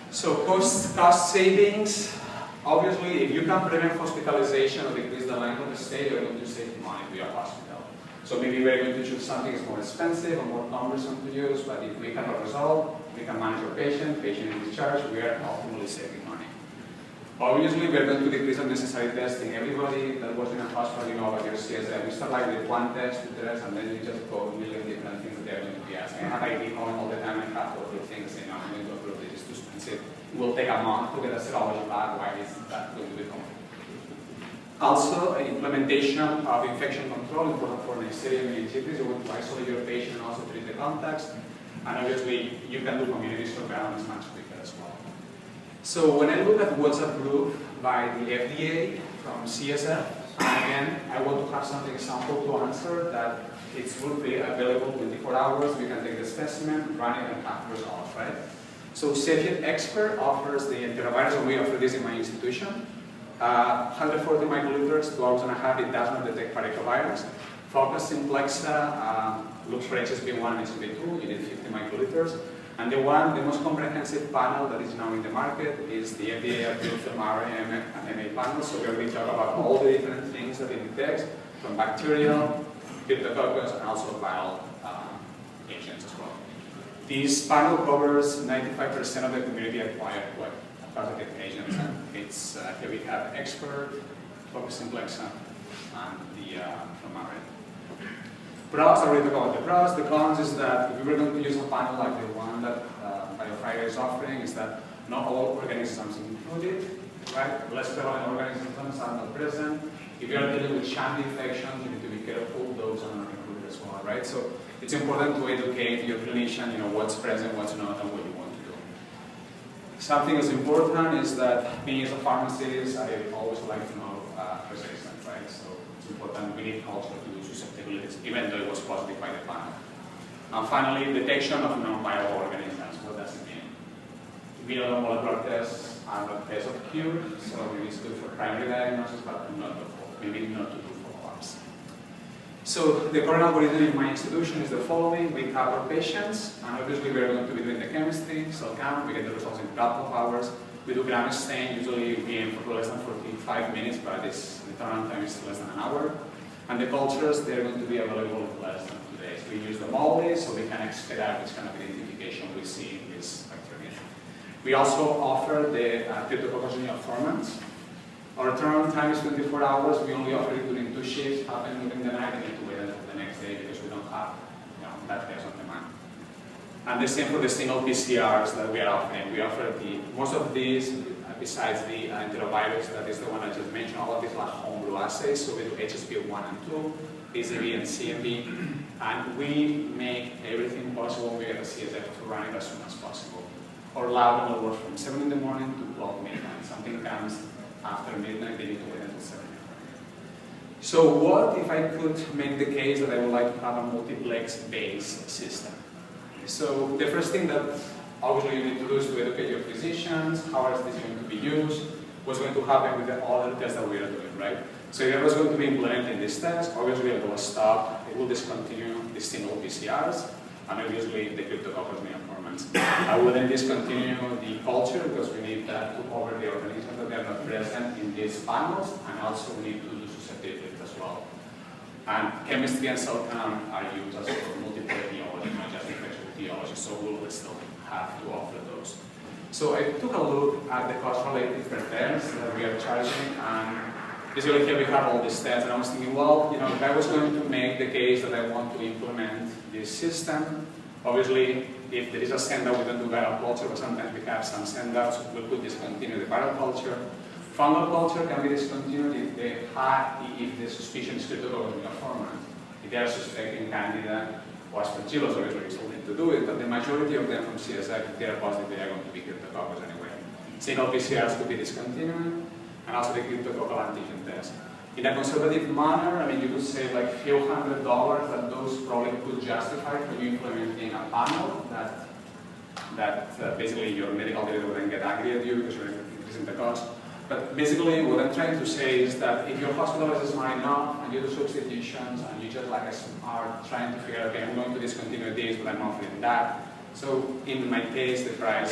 So cost savings. Obviously, if you can prevent hospitalization or decrease the length of the stay, you're going to save money to your hospital. So maybe we're going to choose something that's more expensive or more cumbersome to use, but if we have a result, we can manage our patient is discharged, we are ultimately saving money. Obviously, we're going to decrease unnecessary testing. Everybody that was in a hospital, you know about your CSF, you start like with one test, two tests, and then you just go a million different things that they're going to be asking. I have ID calling all the time and have to do things, you know, I'm going to go through this, it's too expensive. It will take a month to get a serology back. Why is that going to be complicated? Also, implementation of infection control, important for Neisseria meningitis. You want to isolate your patient and also treat the contacts. And obviously, you can do community surveillance much quicker as well. So when I look at what's approved by the FDA from CSF, and again, I want to have something sample to answer that it will be available 24 hours. We can take the specimen, run it, and have results, right? So Cepheid Expert offers the enterovirus, and we offer this in my institution. 140 microliters, 2 hours and a half, it does not detect parvovirus. Focus Simplexa looks for HSV1 and HSV2, you need 50 microliters. And the most comprehensive panel that is now in the market is the FDA-approved FILMARRA and MA panel. So we're going to talk about all the different things that it detects, from bacterial, cryptococcus, and also viral agents as well. This panel covers 95% of the community-acquired pathogen agents. It's here we have Expert, Focus Simplexa, and the FILMARRA. Pros, I already talked about the pros. The cons is that if we were going to use a panel like the one that BioFire is offering, is that not all organisms included, right? Less prevalent organisms are not present. If you are dealing with sham infections, you need to be careful. Those are not included as well, right? So it's important to educate your clinician, you know, what's present, what's not, and what you want to do. Something that's important is that me as a pharmacist, I always like to know resistance, right? So it's important. We need culture to do susceptibilities, even though it was positive by the panel. And finally, detection of non-viral organisms. What does it mean? Viral molecular tests are not tests of cure, so maybe it's good for primary diagnosis, but maybe not to do follow-ups. So the current algorithm in my institution is the following. We cover patients, and obviously we're going to be doing the chemistry, cell count, we get the results in a couple of hours. We do gram stain, usually we aim for less than 45 minutes, but the turnaround time is less than an hour. And the cultures, they're going to be available in less than 2 days. We use them always, so we can expedite which kind of identification we see in this bacteria. We also offer the cryptococcus formants. Our turnaround time is 24 hours. We only offer it during 2 shifts, happen during the night, and need to wait until the next day because we don't have that test on demand. And the same for the single PCRs that we are offering. We offer most of these, besides the enterovirus, that is the one I just mentioned, all of these are homebrew assays. So we do HSV1 and 2, PCV and CMV, and we make everything possible when we get a CSF to run it as soon as possible. Our lab will work from 7 in the morning to 12 midnight. Something comes after midnight, they need to wait until 7 in the morning. So what if I could make the case that I would like to have a multiplex-based system? So the first thing that obviously you need to do is to educate your physicians, how is this going to be used, what's going to happen with the other tests that we are doing, right? So if I was going to be implementing this test, obviously I will stop, it will discontinue the single PCRs, and obviously the cryptococcus neoformans. I will then discontinue the culture because we need that to cover the organisms that are not present in these panels, and also we need to do susceptibility as well. And chemistry and cell count are used as for multiple etiology, not just infectious etiology, so we will still have to offer those. So I took a look at the cost-related per test that we are charging, and basically here we have all these tests, and I was thinking, well, you know, if I was going to make the case that I want to implement this system, obviously, if there is a send-out, we don't do viral culture, but sometimes we have some send-outs, we could discontinue the viral culture. Fungal culture can be discontinued if the suspicion is cryptococcus neoformans. If they are suspecting Candida or Aspergillus, obviously we still need to do it, but the majority of them from CSF, if they are positive, they are going to be cryptococcus anyway. Single PCRs could be discontinued, and also the cryptococcal antigen test. In a conservative manner, I mean, you could save like a few $100, and those probably could justify for you implementing a panel that basically your medical director would then get angry at you because you're increasing the cost. But basically, what I'm trying to say is that if your hospital is smart enough and you do substitutions and you just like are trying to figure out, okay, I'm going to discontinue this, but I'm offering that. So in my case, the price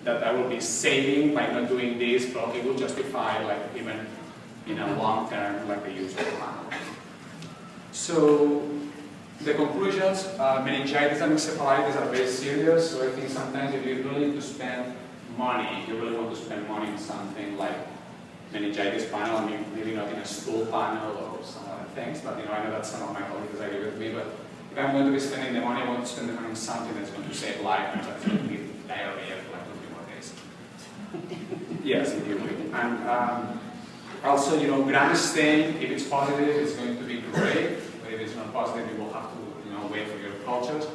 that I will be saving by not doing this probably will justify, like, even in a long term, like the use of the panel. So the conclusions, meningitis and encephalitis are very serious. So I think sometimes if you really need to spend money, you really want to spend money on something like meningitis panel, I mean, maybe not in a stool panel or some other things, but I know that some of my colleagues agree with me, but if I'm going to be spending the money, I want to spend the money on something that's going to save life, and that's going to be diarrhea for like 2 more days. Yes, if you will. And also, gram stain, if it's positive, it's going to be great, but if it's not positive, you will have to wait for your cultures.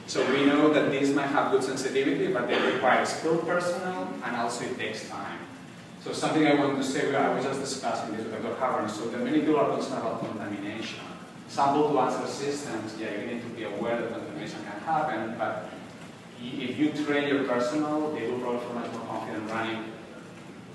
So we know that these might have good sensitivity, but they require skilled personnel, and also it takes time. So something I wanted to say, I was just discussing this with Dr. Howard, so there are many people are concerned about contamination. Sample to answer systems, yeah, you need to be aware that contamination can happen, but if you train your personnel, they will probably feel much more confident running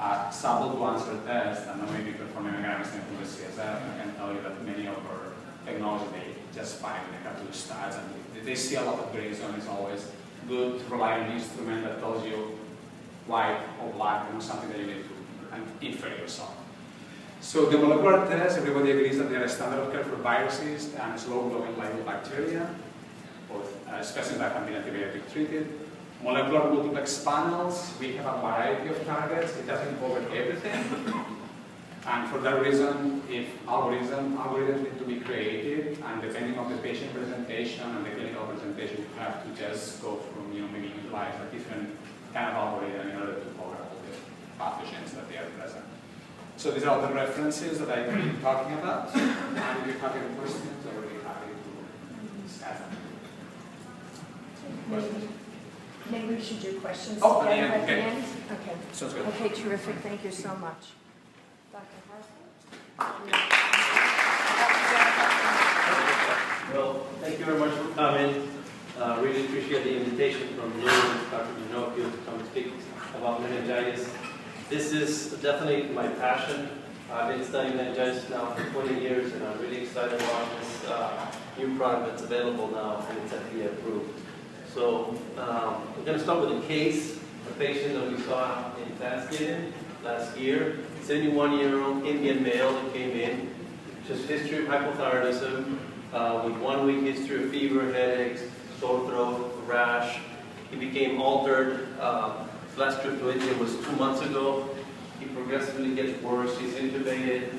a sample to answer test and not maybe performing a gram stain from the CSF. I can tell you that many of our technology, they just fine when they have to do stats, and they see a lot of gray zone. It's always good to rely on an instrument that tells you white or black, something that you need to infer yourself. So the molecular tests, everybody agrees that they are a standard of care for viruses and slow-growing live bacteria, both specimens that have been antibiotic treated. Molecular multiplex panels, we have a variety of targets. It doesn't cover everything. And for that reason, if algorithms need to be created, and depending on the patient presentation and the clinical presentation, you have to just go from, maybe utilize a different kind of algorithm in order to cover all the pathogens that they are present. So these are all the references that I've been talking about. And if you have any questions, I'm really happy to discuss them. Questions? Maybe we should do questions at the together end. at the Okay. end? Okay. Sounds good. Okay, terrific. Thank you so much. Dr. Harsman? Well, thank you very much for coming. Really appreciate the invitation from you, Dr. Pinocchio, to come and speak about meningitis. This is definitely my passion. I've been studying meningitis now for 20 years, and I'm really excited about this new product that's available now, and it's FDA approved. So we're going to start with a case, a patient that we saw in Thanksgiving last year, 71-year-old Indian male that came in, just history of hypothyroidism, with 1 week history of fever, headaches, sore throat, rash. He became altered. His last trip to India was 2 months ago. He progressively gets worse. He's intubated.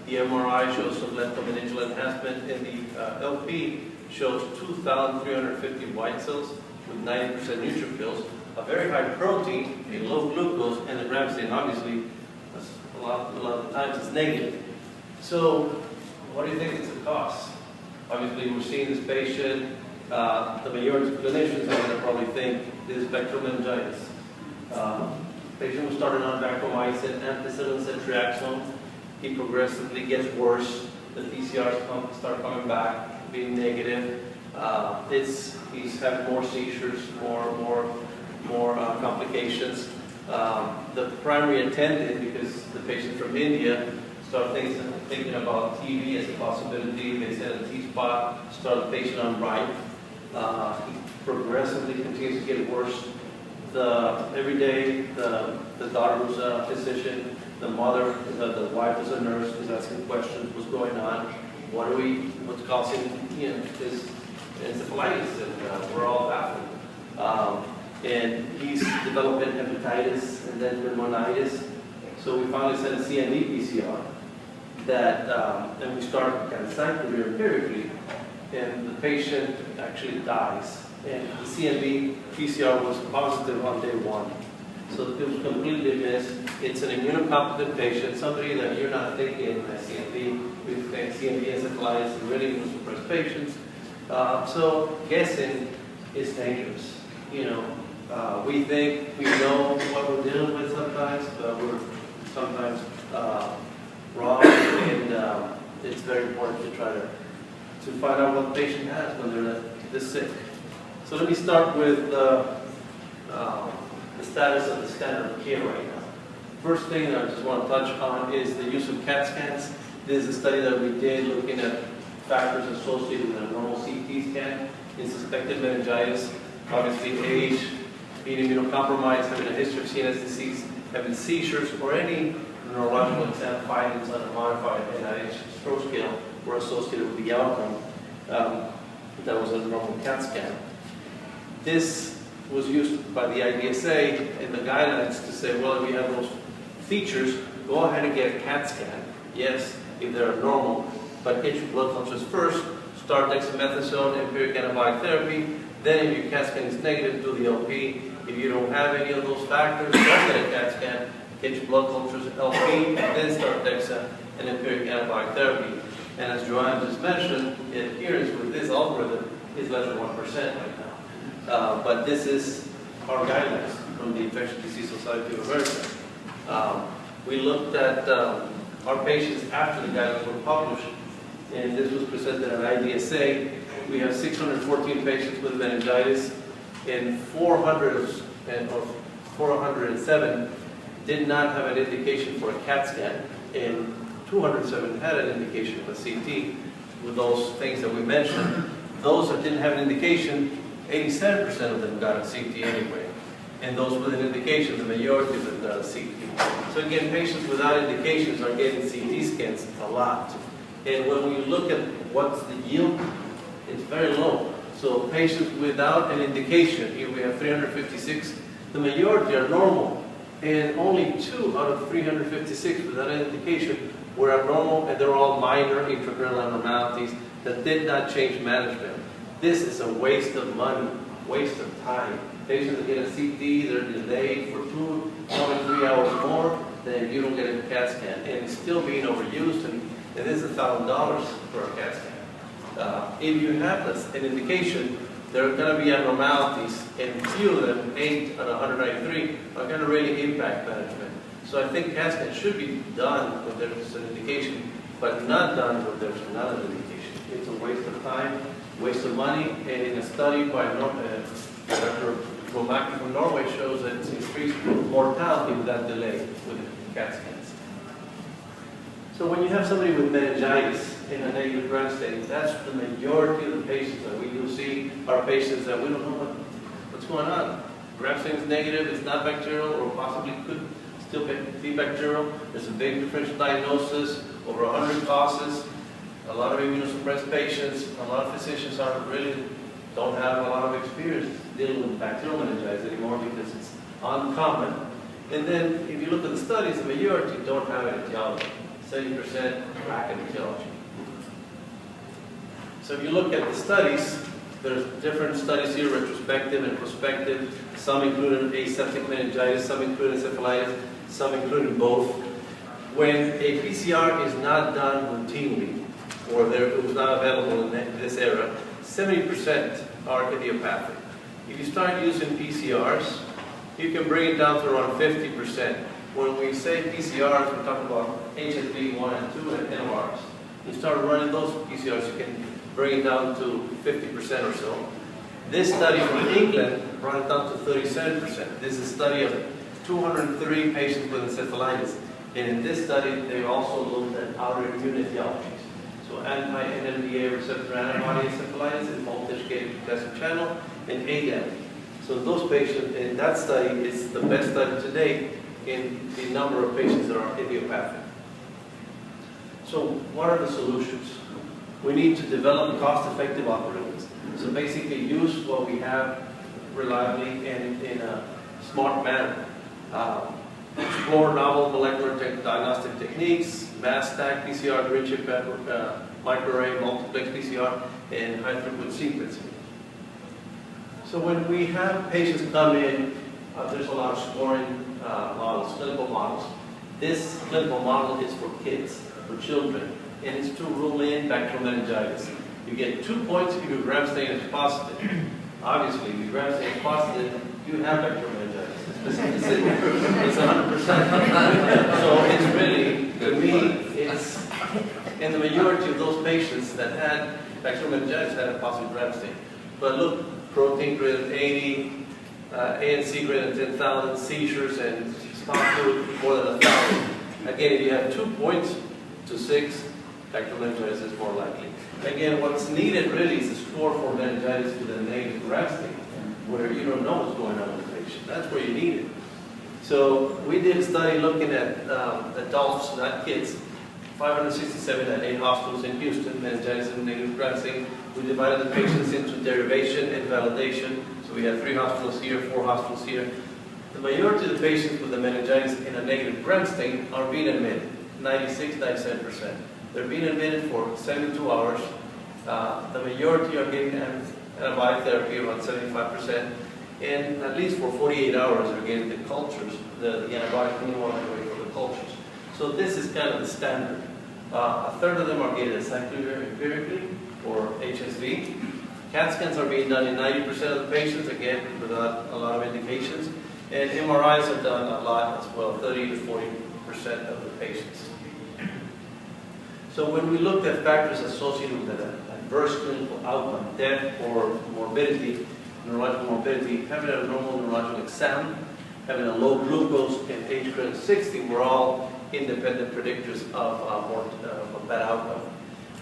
The MRI shows some leptomeningeal enhancement, and the LP shows 2,350 white cells with 90% neutrophils, a very high protein, a low glucose, and the gram stain obviously a lot of times is negative. So what do you think it's a cost? Obviously we're seeing this patient, the majority of clinicians are going to probably think this is bacterial meningitis. Patient was started on vancomycin, ampicillin, ceftriaxone. He progressively gets worse. The PCRs start coming back, being negative. He's having more seizures, more complications. The primary attendant, because the patient from India started thinking about TB as a possibility. They said a T-spot, started the patient on right. He progressively continues to get worse. Every day, the daughter was a physician, the mother, the wife was a nurse, was asking questions, what's going on, what's causing this encephalitis, and we're all baffled. And he's developing hepatitis and then meningitis. So we finally sent a CMV PCR and we started kind of cycling empirically, and the patient actually dies. And the CMV PCR was positive on day 1. So it was completely missed. It's an immunocompetent patient, somebody that you're not thinking CMV. We think CMV encephalitis and really immunosuppressed patients. So guessing is dangerous. We think we know what we're dealing with sometimes, but we're sometimes wrong, and it's very important to try to find out what the patient has when they're this sick. So let me start with the status of the standard of care right now. First thing that I just want to touch on is the use of CAT scans. This is a study that we did looking at factors associated with a normal CT scan in suspected meningitis. Obviously age, being immunocompromised, having a history of CNS disease, having seizures, or any neurological exam findings on a modified NIH stroke scale were associated with the outcome. That was a normal CAT scan. This was used by the IDSA in the guidelines to say, well, if you have those features, go ahead and get a CAT scan. Yes, if they're normal, but get your blood cultures first, start dexamethasone, empiric antibiotic therapy, then if your CAT scan is negative, do the LP. If you don't have any of those factors, don't get a CAT scan, get your blood cultures LP, then start DEXA and empiric antibiotic therapy. And as Joanne just mentioned, adherence with this algorithm is less than 1% right now. But this is our guidelines from the Infectious Disease Society of America. We looked at our patients after the guidelines were published, and this was presented at IDSA. We have 614 patients with meningitis, and 407 did not have an indication for a CAT scan, and 207 had an indication of a CT with those things that we mentioned. Those that didn't have an indication, 87% of them got a CT anyway. And those with an indication, the majority of them got a CT. So again, patients without indications are getting CT scans a lot. And when we look at what's the yield, it's very low. So patients without an indication, here we have 356, the majority are normal. And only 2 out of 356 without an indication were abnormal, and they're all minor intracranial abnormalities that did not change management. This is a waste of money, waste of time. Patients that get a CT, they're delayed for 2, probably 3 hours more, then you don't get a CAT scan. And it's still being overused, and it is $1,000 for a CAT scan. If you have an indication, there are going to be abnormalities, and few of them, 8 out of 193, are going to really impact management. So I think CAT scan should be done when there's an indication, but not done when there's not an indication. It's a waste of time, waste of money, and in a study by Dr. Romaki from Norway shows that it's increased mortality with that delay with CAT scans. So when you have somebody with meningitis in a negative gram stain, that's the majority of the patients that we do see are patients that we don't know what's going on. Gram stain is negative, it's not bacterial, or possibly could still be bacterial. There's a big differential diagnosis, over 100 causes, a lot of immunosuppressed patients, a lot of physicians don't have a lot of experience dealing with bacterial meningitis anymore because it's uncommon. And then if you look at the studies, the majority don't have an etiology. 70% lack an etiology. So if you look at the studies, there's different studies here, retrospective and prospective. Some include aseptic meningitis, some include encephalitis, some include both. When a PCR is not done routinely, or it was not available in this era, 70% are idiopathic. If you start using PCRs, you can bring it down to around 50%. When we say PCRs, we're talking about HSV 1 and 2 and NMRs. You start running those PCRs, you can bring it down to 50% or so. This study from England brought it down to 37%. This is a study of 203 patients with encephalitis. And in this study, they also looked at autoimmune etiologies. So anti-NMDA receptor antibody encephalitis and voltage-gated potassium channel and ADAM. So those patients in that study is the best study to date in the number of patients that are idiopathic. So what are the solutions? We need to develop cost-effective algorithms. So basically use what we have reliably and in a smart manner. Explore novel molecular diagnostic techniques, mass stack PCR, grid chip, microarray, multiplex PCR, and high throughput sequencing. So when we have patients come in, there's a lot of scoring models, clinical models. This clinical model is for kids, for children, and it's to rule in bacterial meningitis. You get 2 points if your gram stain is positive. Obviously, if your gram stain is positive, you have bacterial meningitis. It's 100%. So it's really, to me, it's, and the majority of those patients that had bacterial meningitis had a positive gram stain. But look, protein greater than 80, ANC greater than 10,000, seizures and spot fluid more than 1,000. Again, if you have 2 points to 6, bacterial meningitis is more likely. Again, what's needed really is a score for meningitis with a negative gram stain, where you don't know what's going on with the patient. That's where you need it. So we did a study looking at adults, not kids, 567 at 8 hospitals in Houston, meningitis and negative gram stain, We divided the patients into derivation and validation. So we had 3 hospitals here, 4 hospitals here. The majority of the patients with the meningitis in a negative gram stain are being admitted, 96, 97%. They're being admitted for 72 hours. The majority are getting antibiotic therapy, around 75%. And at least for 48 hours, they're getting the cultures, the antibiotic immunomodulatory for the cultures. So this is kind of the standard. A third of them are getting acyclovir empirically, or HSV. CAT scans are being done in 90% of the patients, again, without a lot of indications. And MRIs are done a lot as well, 30 to 40% of the patients. So when we looked at factors associated with an adverse clinical outcome, death or morbidity, neurological morbidity, having a normal neurological exam, having a low glucose, and age greater than 60 were all independent predictors of a bad outcome.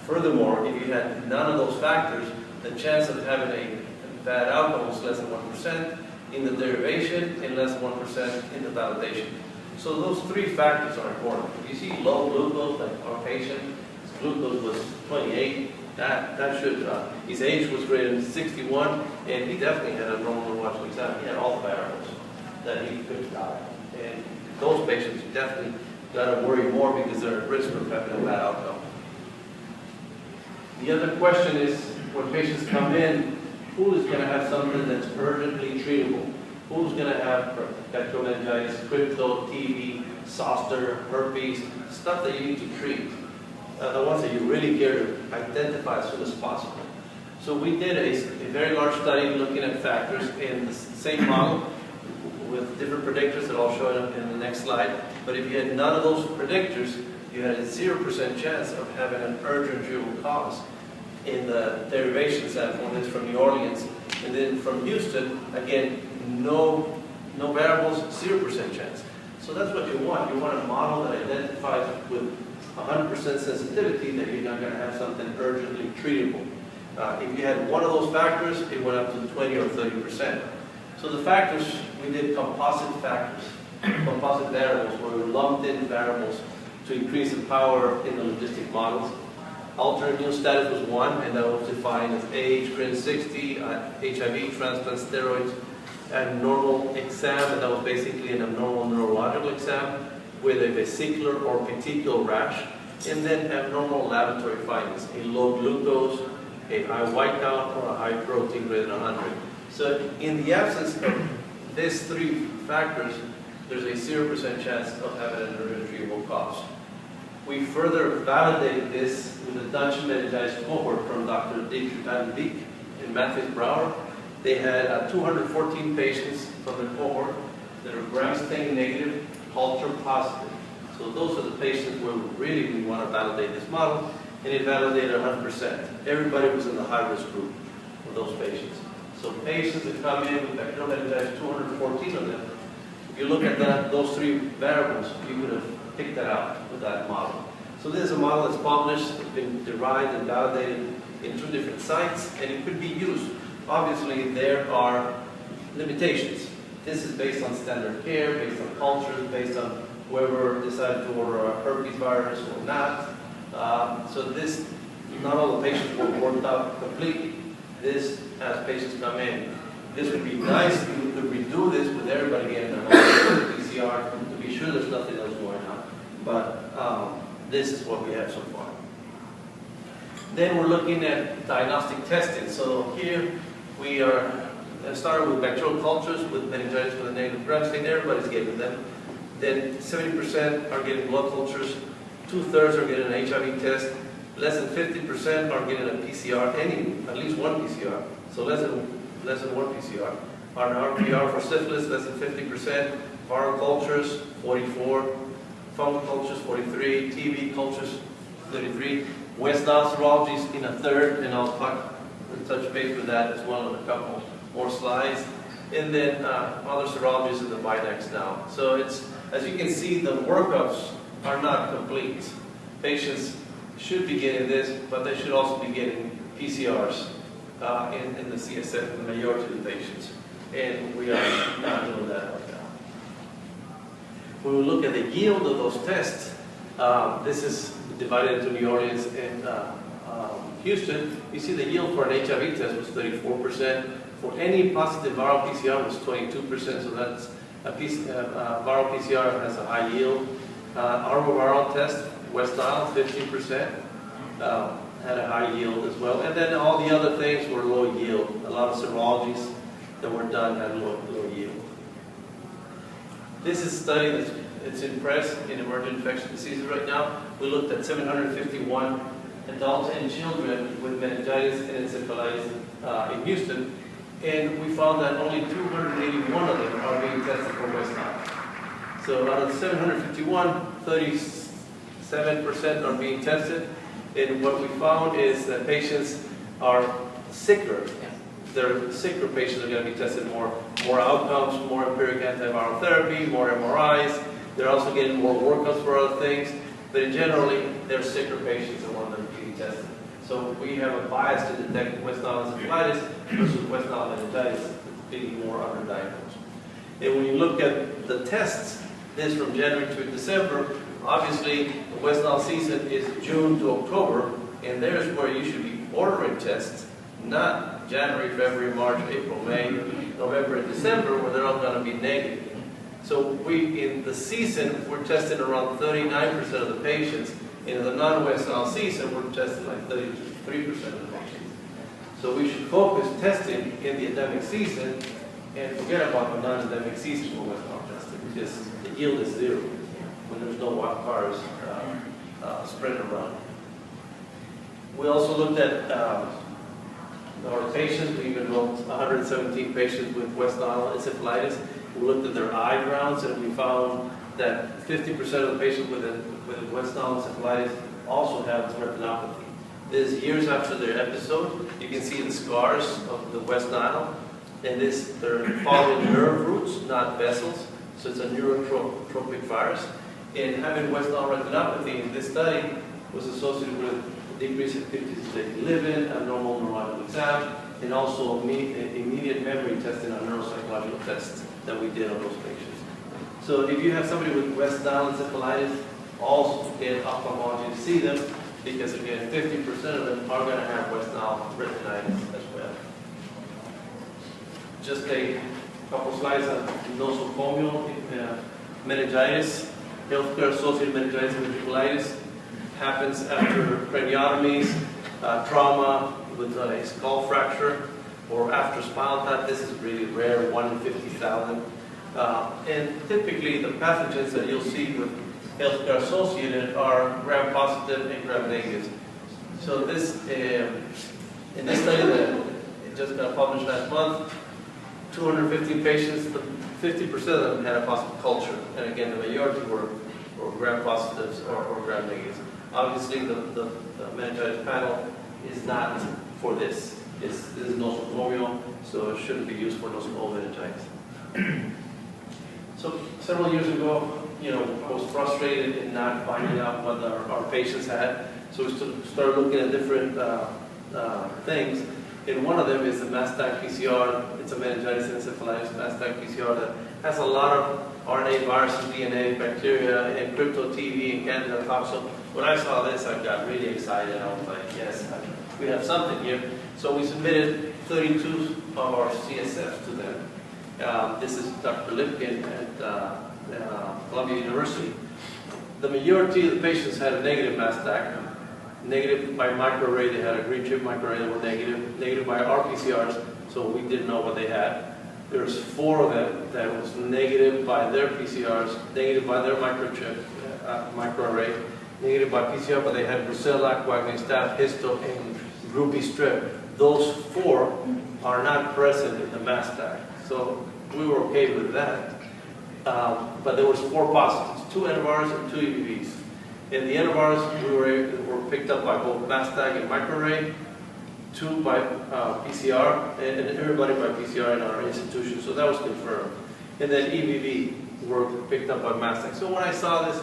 Furthermore, if you had none of those factors, the chance of having a bad outcome was less than 1% in the derivation and less than 1% in the validation. So those 3 factors are important. If you see low glucose, like our patient, his glucose was 28, that should, his age was greater than 61, and he definitely had a normal neurological exam. He had all the variables that he could die. And those patients definitely got to worry more because they're at risk of having a bad outcome. The other question is, when patients come in, who is going to have something that's urgently treatable? Who's going to have bacterial meningitis, crypto, TB, zoster, herpes, stuff that you need to treat? The ones that you really care to identify as soon as possible. So we did a very large study looking at factors in the same model with different predictors that I'll show you in the next slide. But if you had none of those predictors, you had a 0% chance of having an urgent treatable cause. In the derivation sample, that's from New Orleans, and then from Houston, again, no variables, 0% chance. So that's what you want. You want a model that identifies with 100% sensitivity that you're not going to have something urgently treatable. If you had one of those factors, it went up to 20 or 30%. So the factors, we did composite factors, composite variables, where we lumped in variables to increase the power in the logistic models. Alternate immune status was one, and that was defined as age, greater than 60, HIV, transplant, steroids, and normal exam, and that was basically an abnormal neurological exam with a vesicular or petechial rash, and then abnormal laboratory findings, a low glucose, a high white count, or a high protein greater than 100. So in the absence of these 3 factors, there's a 0% chance of having an urgent treatable cause. We further validated this with the Dutch meningitis cohort from Dr. Dietrich van Beek and Matthew Brouwer. They had 214 patients from the cohort that are gram stain negative, culture positive. So those are the patients where we want to validate this model, and it validated 100%. Everybody was in the high-risk group for those patients. So patients that come in with bacterial meningitis, 214 of them, if you look at those 3 variables, you would have picked that out with that model. So this is a model that's published, it's been derived and validated in 2 different sites, and it could be used. Obviously, there are limitations. This is based on standard care, based on cultures, based on whoever decided to order a herpes virus or not. So this, not all the patients were worked out completely. This, as patients come in, this would be nice if we could redo this with everybody getting a PCR to be sure there's nothing else going on. But this is what we have so far. Then we're looking at diagnostic testing. So here we are started with bacterial cultures with meningitis with a negative gram stain. Everybody's getting them. Then 70% are getting blood cultures. 2/3 are getting an HIV test. Less than 50% are getting a PCR, at least one PCR. So less than one PCR. On RPR for syphilis, less than 50%. Viral cultures, 44. Fungal cultures, 43. TB cultures, 33. West Nile serologies in 1/3, and I'll touch base with that as well in a couple more slides. And then other serologies in the Binax now. So it's, as you can see, the workups are not complete. Patients should be getting this, but they should also be getting PCRs in the CSF, the majority of the patients. And we are not doing that right now. When we look at the yield of those tests, this is divided into New Orleans and Houston, you see the yield for an HIV test was 34%. For any positive viral PCR was 22%, so that's viral PCR has a high yield. Arboviral test, West Nile, 15%, had a high yield as well. And then all the other things were low yield. A lot of serologies that were done had low yield. This is a study that's in press in emergent infectious diseases right now. We looked at 751 adults and children with meningitis and encephalitis in Houston, and we found that only 281 of them are being tested for West Nile. So out of 751, 37% are being tested, and what we found is that patients are sicker. Their sicker patients are going to be tested more outcomes, more empiric antiviral therapy, more MRIs. They're also getting more workups for other things, but generally, they're sicker patients are one that are being tested. So we have a bias to detect West Nile encephalitis versus West Nile meningitis being more underdiagnosed. And when you look at the tests, this from January to December, obviously the West Nile season is June to October, and there's where you should be ordering tests, not January, February, March, April, May, November, and December, where they're all going to be negative. So in the season, we're testing around 39% of the patients. In the non-West Nile season, we're testing like 33% of the patients. So we should focus testing in the endemic season and forget about the non-endemic season for West Nile testing, because the yield is zero when there's no wildfires spread around. We also looked at our patients. We enrolled 117 patients with West Nile encephalitis. We looked at their eye grounds, and we found that 50% of the patients with West Nile encephalitis also have retinopathy. This is years after their episode. You can see the scars of the West Nile, and they're following nerve roots, not vessels. So it's a neurotropic virus. And having West Nile retinopathy in this study was associated with a decrease in activities of daily living, abnormal neurological exam, and also immediate memory testing on neuropsychological tests that we did on those patients. So if you have somebody with West Nile encephalitis, also get ophthalmology to see them, because again, 50% of them are going to have West Nile retinitis as well. Just a couple slides on nosocomial meningitis. Healthcare-associated meningitis and meningitis happens after craniotomies, trauma with a skull fracture, or after spinal tap. This is really rare, 1 in 50,000. And typically, the pathogens that you'll see with healthcare-associated are gram-positive and gram-negative. So this, in this study that it just got published last month, 215 patients, 50% of them had a positive culture. And again, the majority were gram-positives or gram-negatives. Obviously, the meningitis panel is not for this. This is nosocomial, so it shouldn't be used for nosocomial meningitis. So several years ago, I was frustrated in not finding out what our patients had. So we started looking at different things. And one of them is the mass tag PCR. It's a meningitis encephalitis mass tag PCR that has a lot of RNA, viruses, DNA, bacteria, and crypto-TV and Candida tox. So when I saw this, I got really excited. I was like, yes, we have something here. So we submitted 32 of our CSFs to them. This is Dr. Lipkin at Columbia University. The majority of the patients had a negative mass tag. Negative by microarray, they had a green chip microarray that were negative. Negative by RPCRs, so we didn't know what they had. There's 4 of them that was negative by their PCRs, negative by their microchip microarray, negative by PCR, but they had brucella, coagulating staph, histo, and groupie strep. Those 4 are not present in the mass tag, so we were okay with that. But there was 4 positives, 2 NMRs and 2 EBVs. In the NMRs, were picked up by both mass tag and microarray, 2 by PCR, and everybody by PCR in our institution, so that was confirmed. And then EBV were picked up by mass tag. So when I saw this,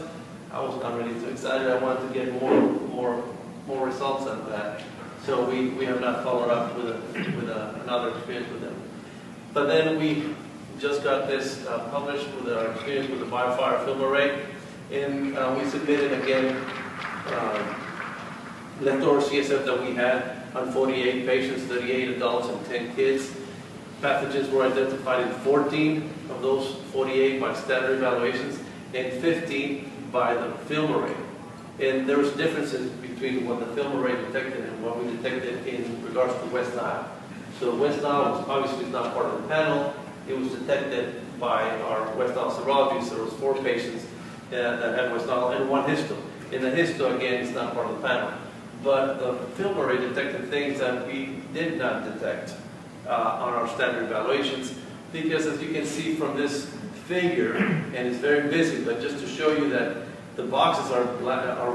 I was not really too excited. I wanted to get more results on that. So we have not followed up with another experience with them. But then we just got this published with our experience with the BioFire film array. And we submitted again leftover CSF that we had on 48 patients, 38 adults and 10 kids. Pathogens were identified in 14 of those 48 by standard evaluations and 15 by the film array. And there was differences between what the film array detected and what we detected in regards to West Nile. So West Nile was obviously not part of the panel. It was detected by our West Nile serology. So there was 4 patients that had West Nile and 1 histo. And the histo, again, is not part of the panel. But the film array detected things that we did not detect on our standard evaluations, because as you can see from this figure, and it's very busy, but just to show you that the boxes are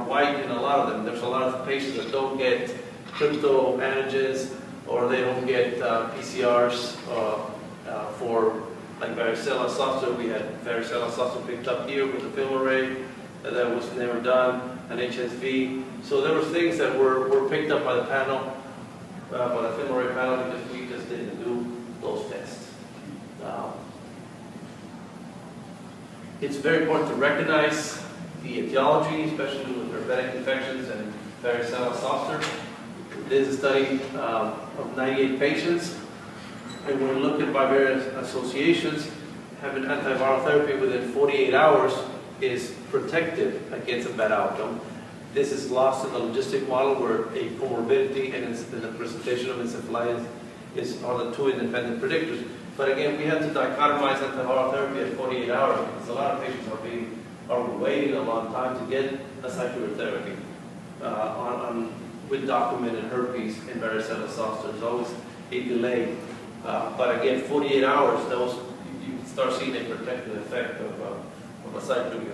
white in a lot of them. There's a lot of patients that don't get crypto antigens, or they don't get PCRs for like varicella zoster. We had varicella zoster picked up here with the film array that was never done, an HSV. So there were things that were picked up by the panel, by the film array panel, because we just didn't do those tests. It's very important to recognize the etiology, especially with herpetic infections and varicella zoster. There's a study of 98 patients, and when we look at by various associations, having antiviral therapy within 48 hours is protective against a bad outcome. This is lost in the logistic model where a comorbidity and the presentation of encephalitis are the 2 independent predictors. But again, we have to dichotomize antiviral therapy at 48 hours because a lot of patients are waiting a long time to get a cyclic therapy with documented herpes and varicella zoster. There's always a delay. But again, 48 hours, you can start seeing a protective effect of a cyclic.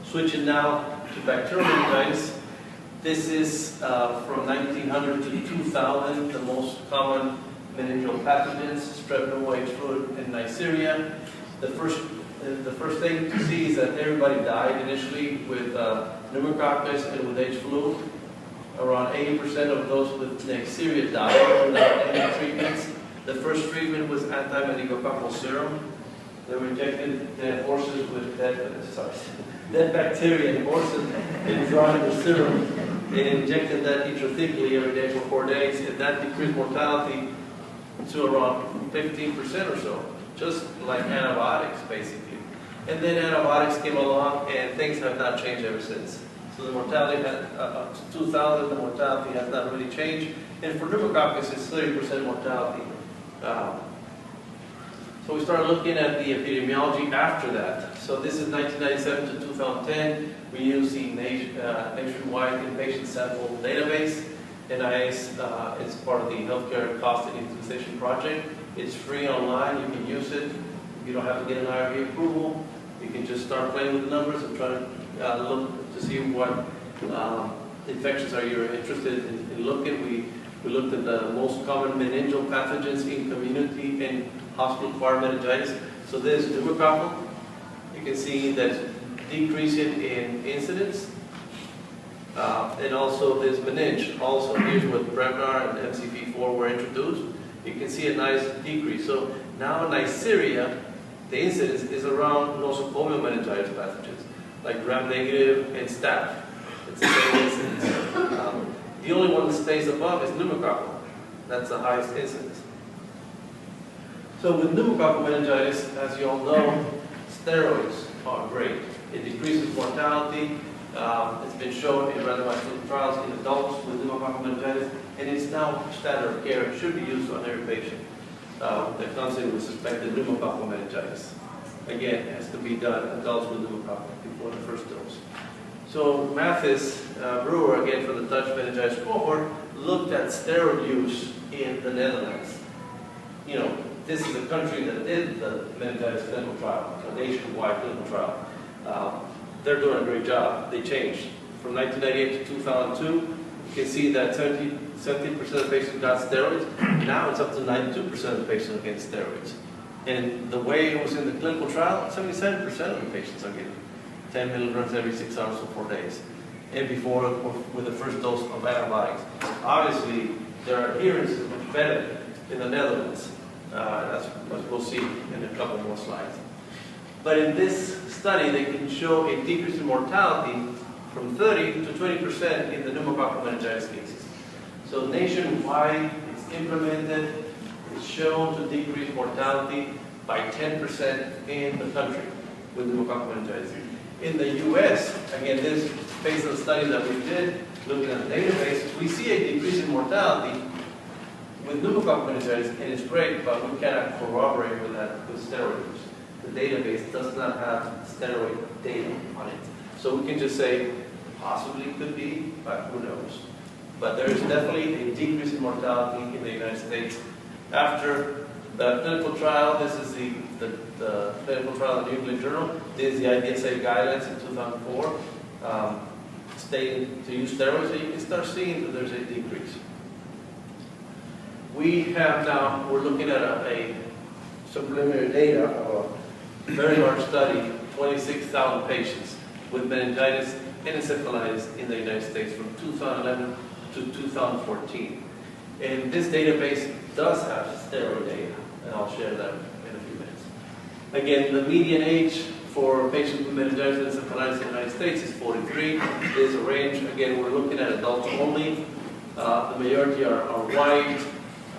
Switching now to bacterial meningitis. This is from 1900 to 2000, the most common meningeal pathogens, strep pneumo, H. fluid, and Neisseria. The first thing to see is that everybody died initially with pneumococcus and with H. flu. Around 80% of those with Neisseria died without any treatments. The first treatment was anti-meningococcal serum. They were injected dead horses with dead bacteria in horses and dry the serum. They injected that intrathecally every day for 4 days, and that decreased mortality to around 15% or so, just like antibiotics, basically. And then antibiotics came along, and things have not changed ever since. So the mortality up to 2000, the mortality has not really changed. And for pneumococcus, it's 30% mortality. So we started looking at the epidemiology after that. So this is 1997 to 2010. We used the nationwide inpatient sample database. NIS is part of the Healthcare Cost and Utilization Project. It's free online. You can use it. You don't have to get an IRB approval. You can just start playing with the numbers and try to look to see what infections are you interested in looking. We looked at the most common meningeal pathogens in community and hospital-acquired meningitis. So there's pneumococcal. You can see that decreasing in incidence. And also there's meninge. Also, here's what Prevnar and MCP4 were introduced. You can see a nice decrease. So now Neisseria, the incidence is around nosocomial meningitis pathogens, like gram-negative and staph. It's the same incidence. The only one that stays above is pneumococcal. That's the highest incidence. So with pneumococcal meningitis, as you all know, steroids are great. It decreases mortality. It's been shown in randomized clinical trials in adults with pneumococcal meningitis, and it's now standard of care. It should be used on every patient that comes in with suspected pneumococcal meningitis. Again, it has to be done in adults with pneumococcal before the first dose. So Mathis Brewer, again for the Dutch meningitis cohort, looked at steroid use in the Netherlands. You know, this is a country that did the meningitis clinical trial, a nationwide clinical trial. They're doing a great job. They changed. From 1998 to 2002, you can see that 70% of patients got steroids. Now it's up to 92% of the patients are getting steroids. And the way it was in the clinical trial, 77% of the patients are getting 10 milligrams every 6 hours for 4 days. And before, with the first dose of antibiotics. Obviously, their adherence is much better in the Netherlands. That's what we'll see in a couple more slides. But in this study, they can show a decrease in mortality from 30 to 20% in the pneumococcal meningitis cases. So nationwide, it's implemented, it's shown to decrease mortality by 10% in the country with pneumococcal meningitis. In the US, again, this based on the study that we did, looking at the database, we see a decrease in mortality with pneumococcal meningitis, and it's great, but we cannot corroborate with that with steroid use. The database does not have steroid data on it. So we can just say, possibly could be, but who knows. But there is definitely a decrease in mortality in the United States. After the clinical trial, this is the clinical trial in the New England Journal. This is the IDSA guidelines in 2004, stating to use steroids, so you can start seeing that there's a decrease. We have now, we're looking at some preliminary data of a very large study, 26,000 patients with meningitis and encephalitis in the United States from 2011 to 2014. And this database does have steroid data, and I'll share that in a few minutes. Again, the median age for patients with meningitis and encephalitis in the United States is 43. There's a range, again, we're looking at adults only. The majority are white,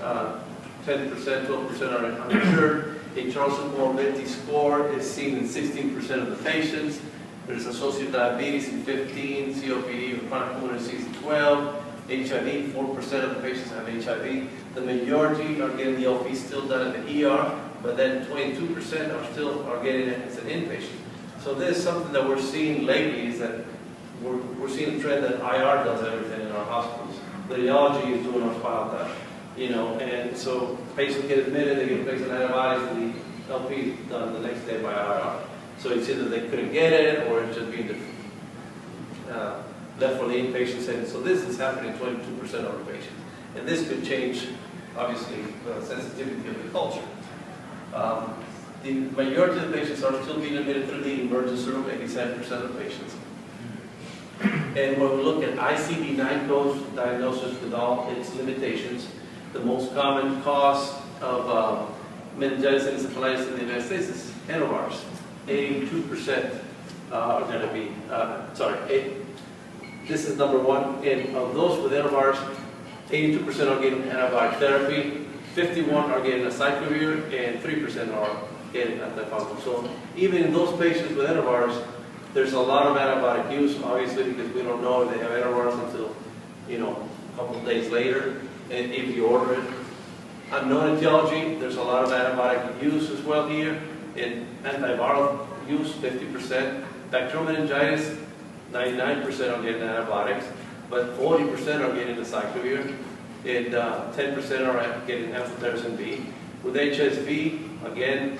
10%, 12% are uninsured. A Charlson morbidity score is seen in 16% of the patients. There's associated diabetes in 15, COPD or chronic pulmonary disease in 12. HIV, 4% of the patients have HIV. The majority are getting the LP still done in the ER, but then 22% are getting it as an inpatient. So this is something that we're seeing lately, is that we're seeing a trend that IR does everything in our hospitals. The Etiology is doing our file that, and so patients get admitted, they get placed on antibiotics, and the LP is done the next day by IR. So it's either they couldn't get it, or it's just being left for the inpatient setting. So this is happening in 22% of the patients. And this could change, obviously, the sensitivity of the culture. The majority of the patients are still being admitted through the emergency room, 87% of the patients. And when we look at ICD-9 codes diagnosis with all its limitations, the most common cause of meningitis and encephalitis in the United States is enterovirus. 82% are going to be, this is number one. And of those with enterovirus, 82% are getting antibiotic therapy, 51 are getting acyclovir, and 3% are getting antifungal. So even in those patients with enterovirus, there's a lot of antibiotic use, obviously, because we don't know if they have enterovirus until, a couple of days later, and if you order it. Unknown etiology, there's a lot of antibiotic use as well here. In antiviral use, 50%. Bacterial meningitis, 99% are getting antibiotics, but 40% are getting acyclovir, and 10% are getting amphotericin B. With HSV, again,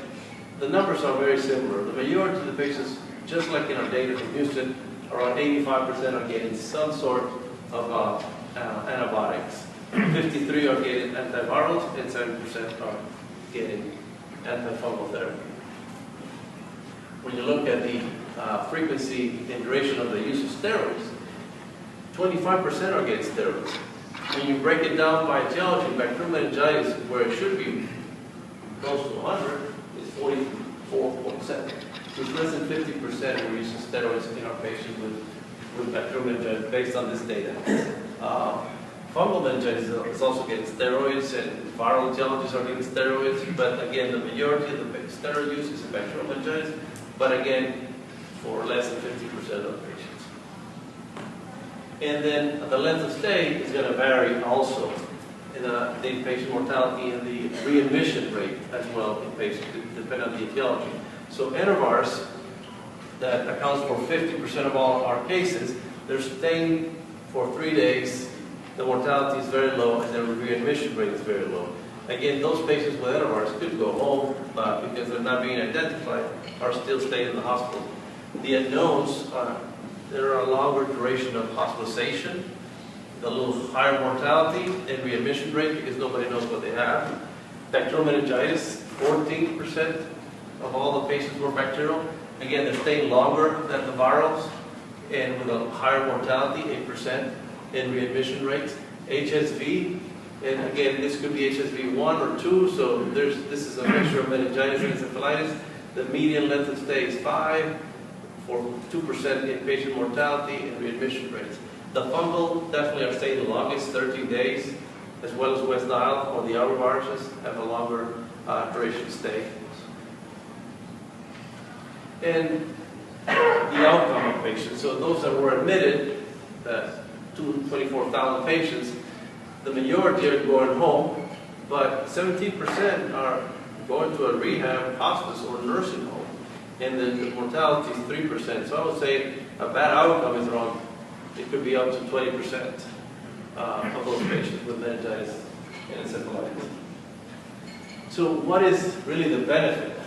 the numbers are very similar. The majority of the patients, just like in our data from Houston, around 85% are getting some sort of antibiotics. 53 are getting antivirals, and 7% are getting antifungal therapy. When you look at the frequency and duration of the use of steroids, 25% are getting steroids. When you break it down by etiology, bacterial meningitis, where it should be close to 100, is 44.7. So it's less than 50% we're using steroids in our patients with bacterial meningitis based on this data. Fungal meningitis is also getting steroids, and viral etiologies are getting steroids, but again, the majority of the steroid use is in bacterial meningitis, but again, for less than 50% of the patients. And then the length of stay is going to vary also in the inpatient mortality and the readmission rate as well in patients, depending on the etiology. So enterovirus, that accounts for 50% of all our cases, they're staying for 3 days. The mortality is very low, and the readmission rate is very low. Again, those patients with enterovirus could go home, but because they're not being identified, are still staying in the hospital. The unknowns, there are a longer duration of hospitalization, a little higher mortality and readmission rate because nobody knows what they have. Bacterial meningitis, 14% of all the patients were bacterial. Again, they're staying longer than the virals, and with a higher mortality, 8%. In readmission rates. HSV, and again, this could be HSV 1 or 2, so this is a mixture of meningitis and encephalitis. The median length of stay is 5. for 2% inpatient mortality and readmission rates. The fungal definitely are staying the longest, 13 days, as well as West Nile or the arboviruses have a longer duration stay. And the outcome of patients, so those that were admitted, 24,000 patients, the majority are going home, but 17% are going to a rehab, hospice, or nursing home, and the mortality is 3%. So I would say a bad outcome is around, it could be up to 20% of those patients with meningitis and encephalitis. So what is really the benefit?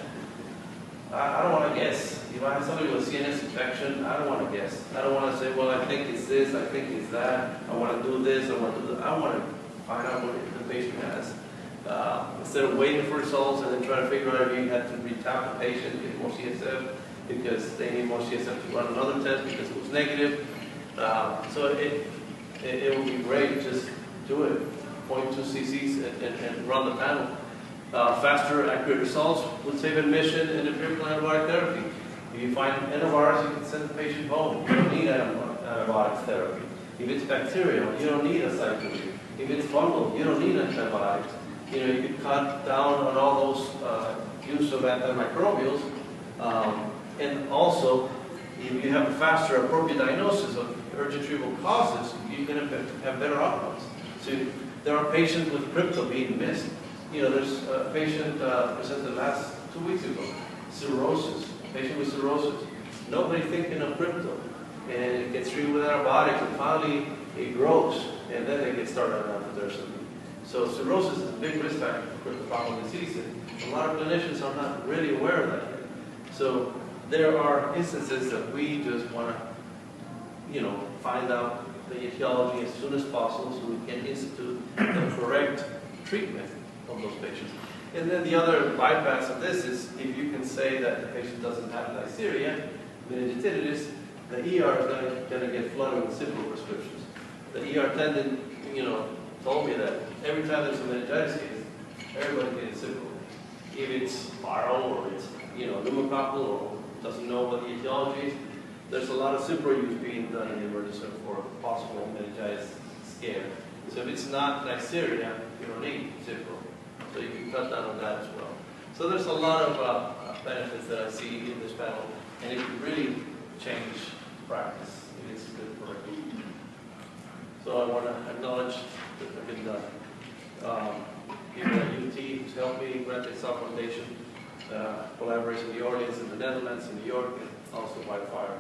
I don't want to guess. If I have somebody with a CNS infection, I don't want to guess. I don't want to say, well, I think it's this, I think it's that, I want to do this, I want to do that. I want to find out what the patient has. Instead of waiting for results and then trying to figure out if you have to retap the patient, get more CSF, because they need more CSF to run another test because it was negative. So it would be great, just do it. 0.2 cc's and run the panel. Faster, accurate results would save admission and empirical antibiotic therapy. If you find endovirus, you can send the patient home. You don't need antibiotic therapy. If it's bacterial, you don't need a cyclone. If it's fungal, you don't need antibiotics. You know, you can cut down on all those use of antimicrobials. And also, if you have a faster, appropriate diagnosis of urgent treatable causes, you're going to have better outcomes. So there are patients with crypto being missed. You know, there's a patient presented last 2 weeks ago, cirrhosis, patient with cirrhosis. Nobody thinking of crypto. And it gets treated with antibiotics, and finally it grows, and then they get started on antidepressant. So cirrhosis is a big risk factor for cryptococcal disease, and a lot of clinicians are not really aware of that yet. So there are instances that we just want to, you know, find out the etiology as soon as possible so we can institute the correct treatment of those patients. And then the other bypass of this is if you can say that the patient doesn't have Neisseria, meningitis, the ER is going to get flooded with simple prescriptions. The ER attendant, you know, told me that every time there's a meningitis case, everybody gets simple. If it's viral or it's, you know, pneumococcal or doesn't know what the etiology is, there's a lot of Cipro use being done in the emergency room for possible meningitis scare. So if it's not Neisseria, you don't need Cipro. So you can cut down on that as well. So there's a lot of benefits that I see in this panel, and it can really change practice. It is good for everyone. So I want to acknowledge that I've been done. People at UT who's helped me, Grant South Foundation, collaboration in New Orleans, in the Netherlands, in New York, and also by Fire.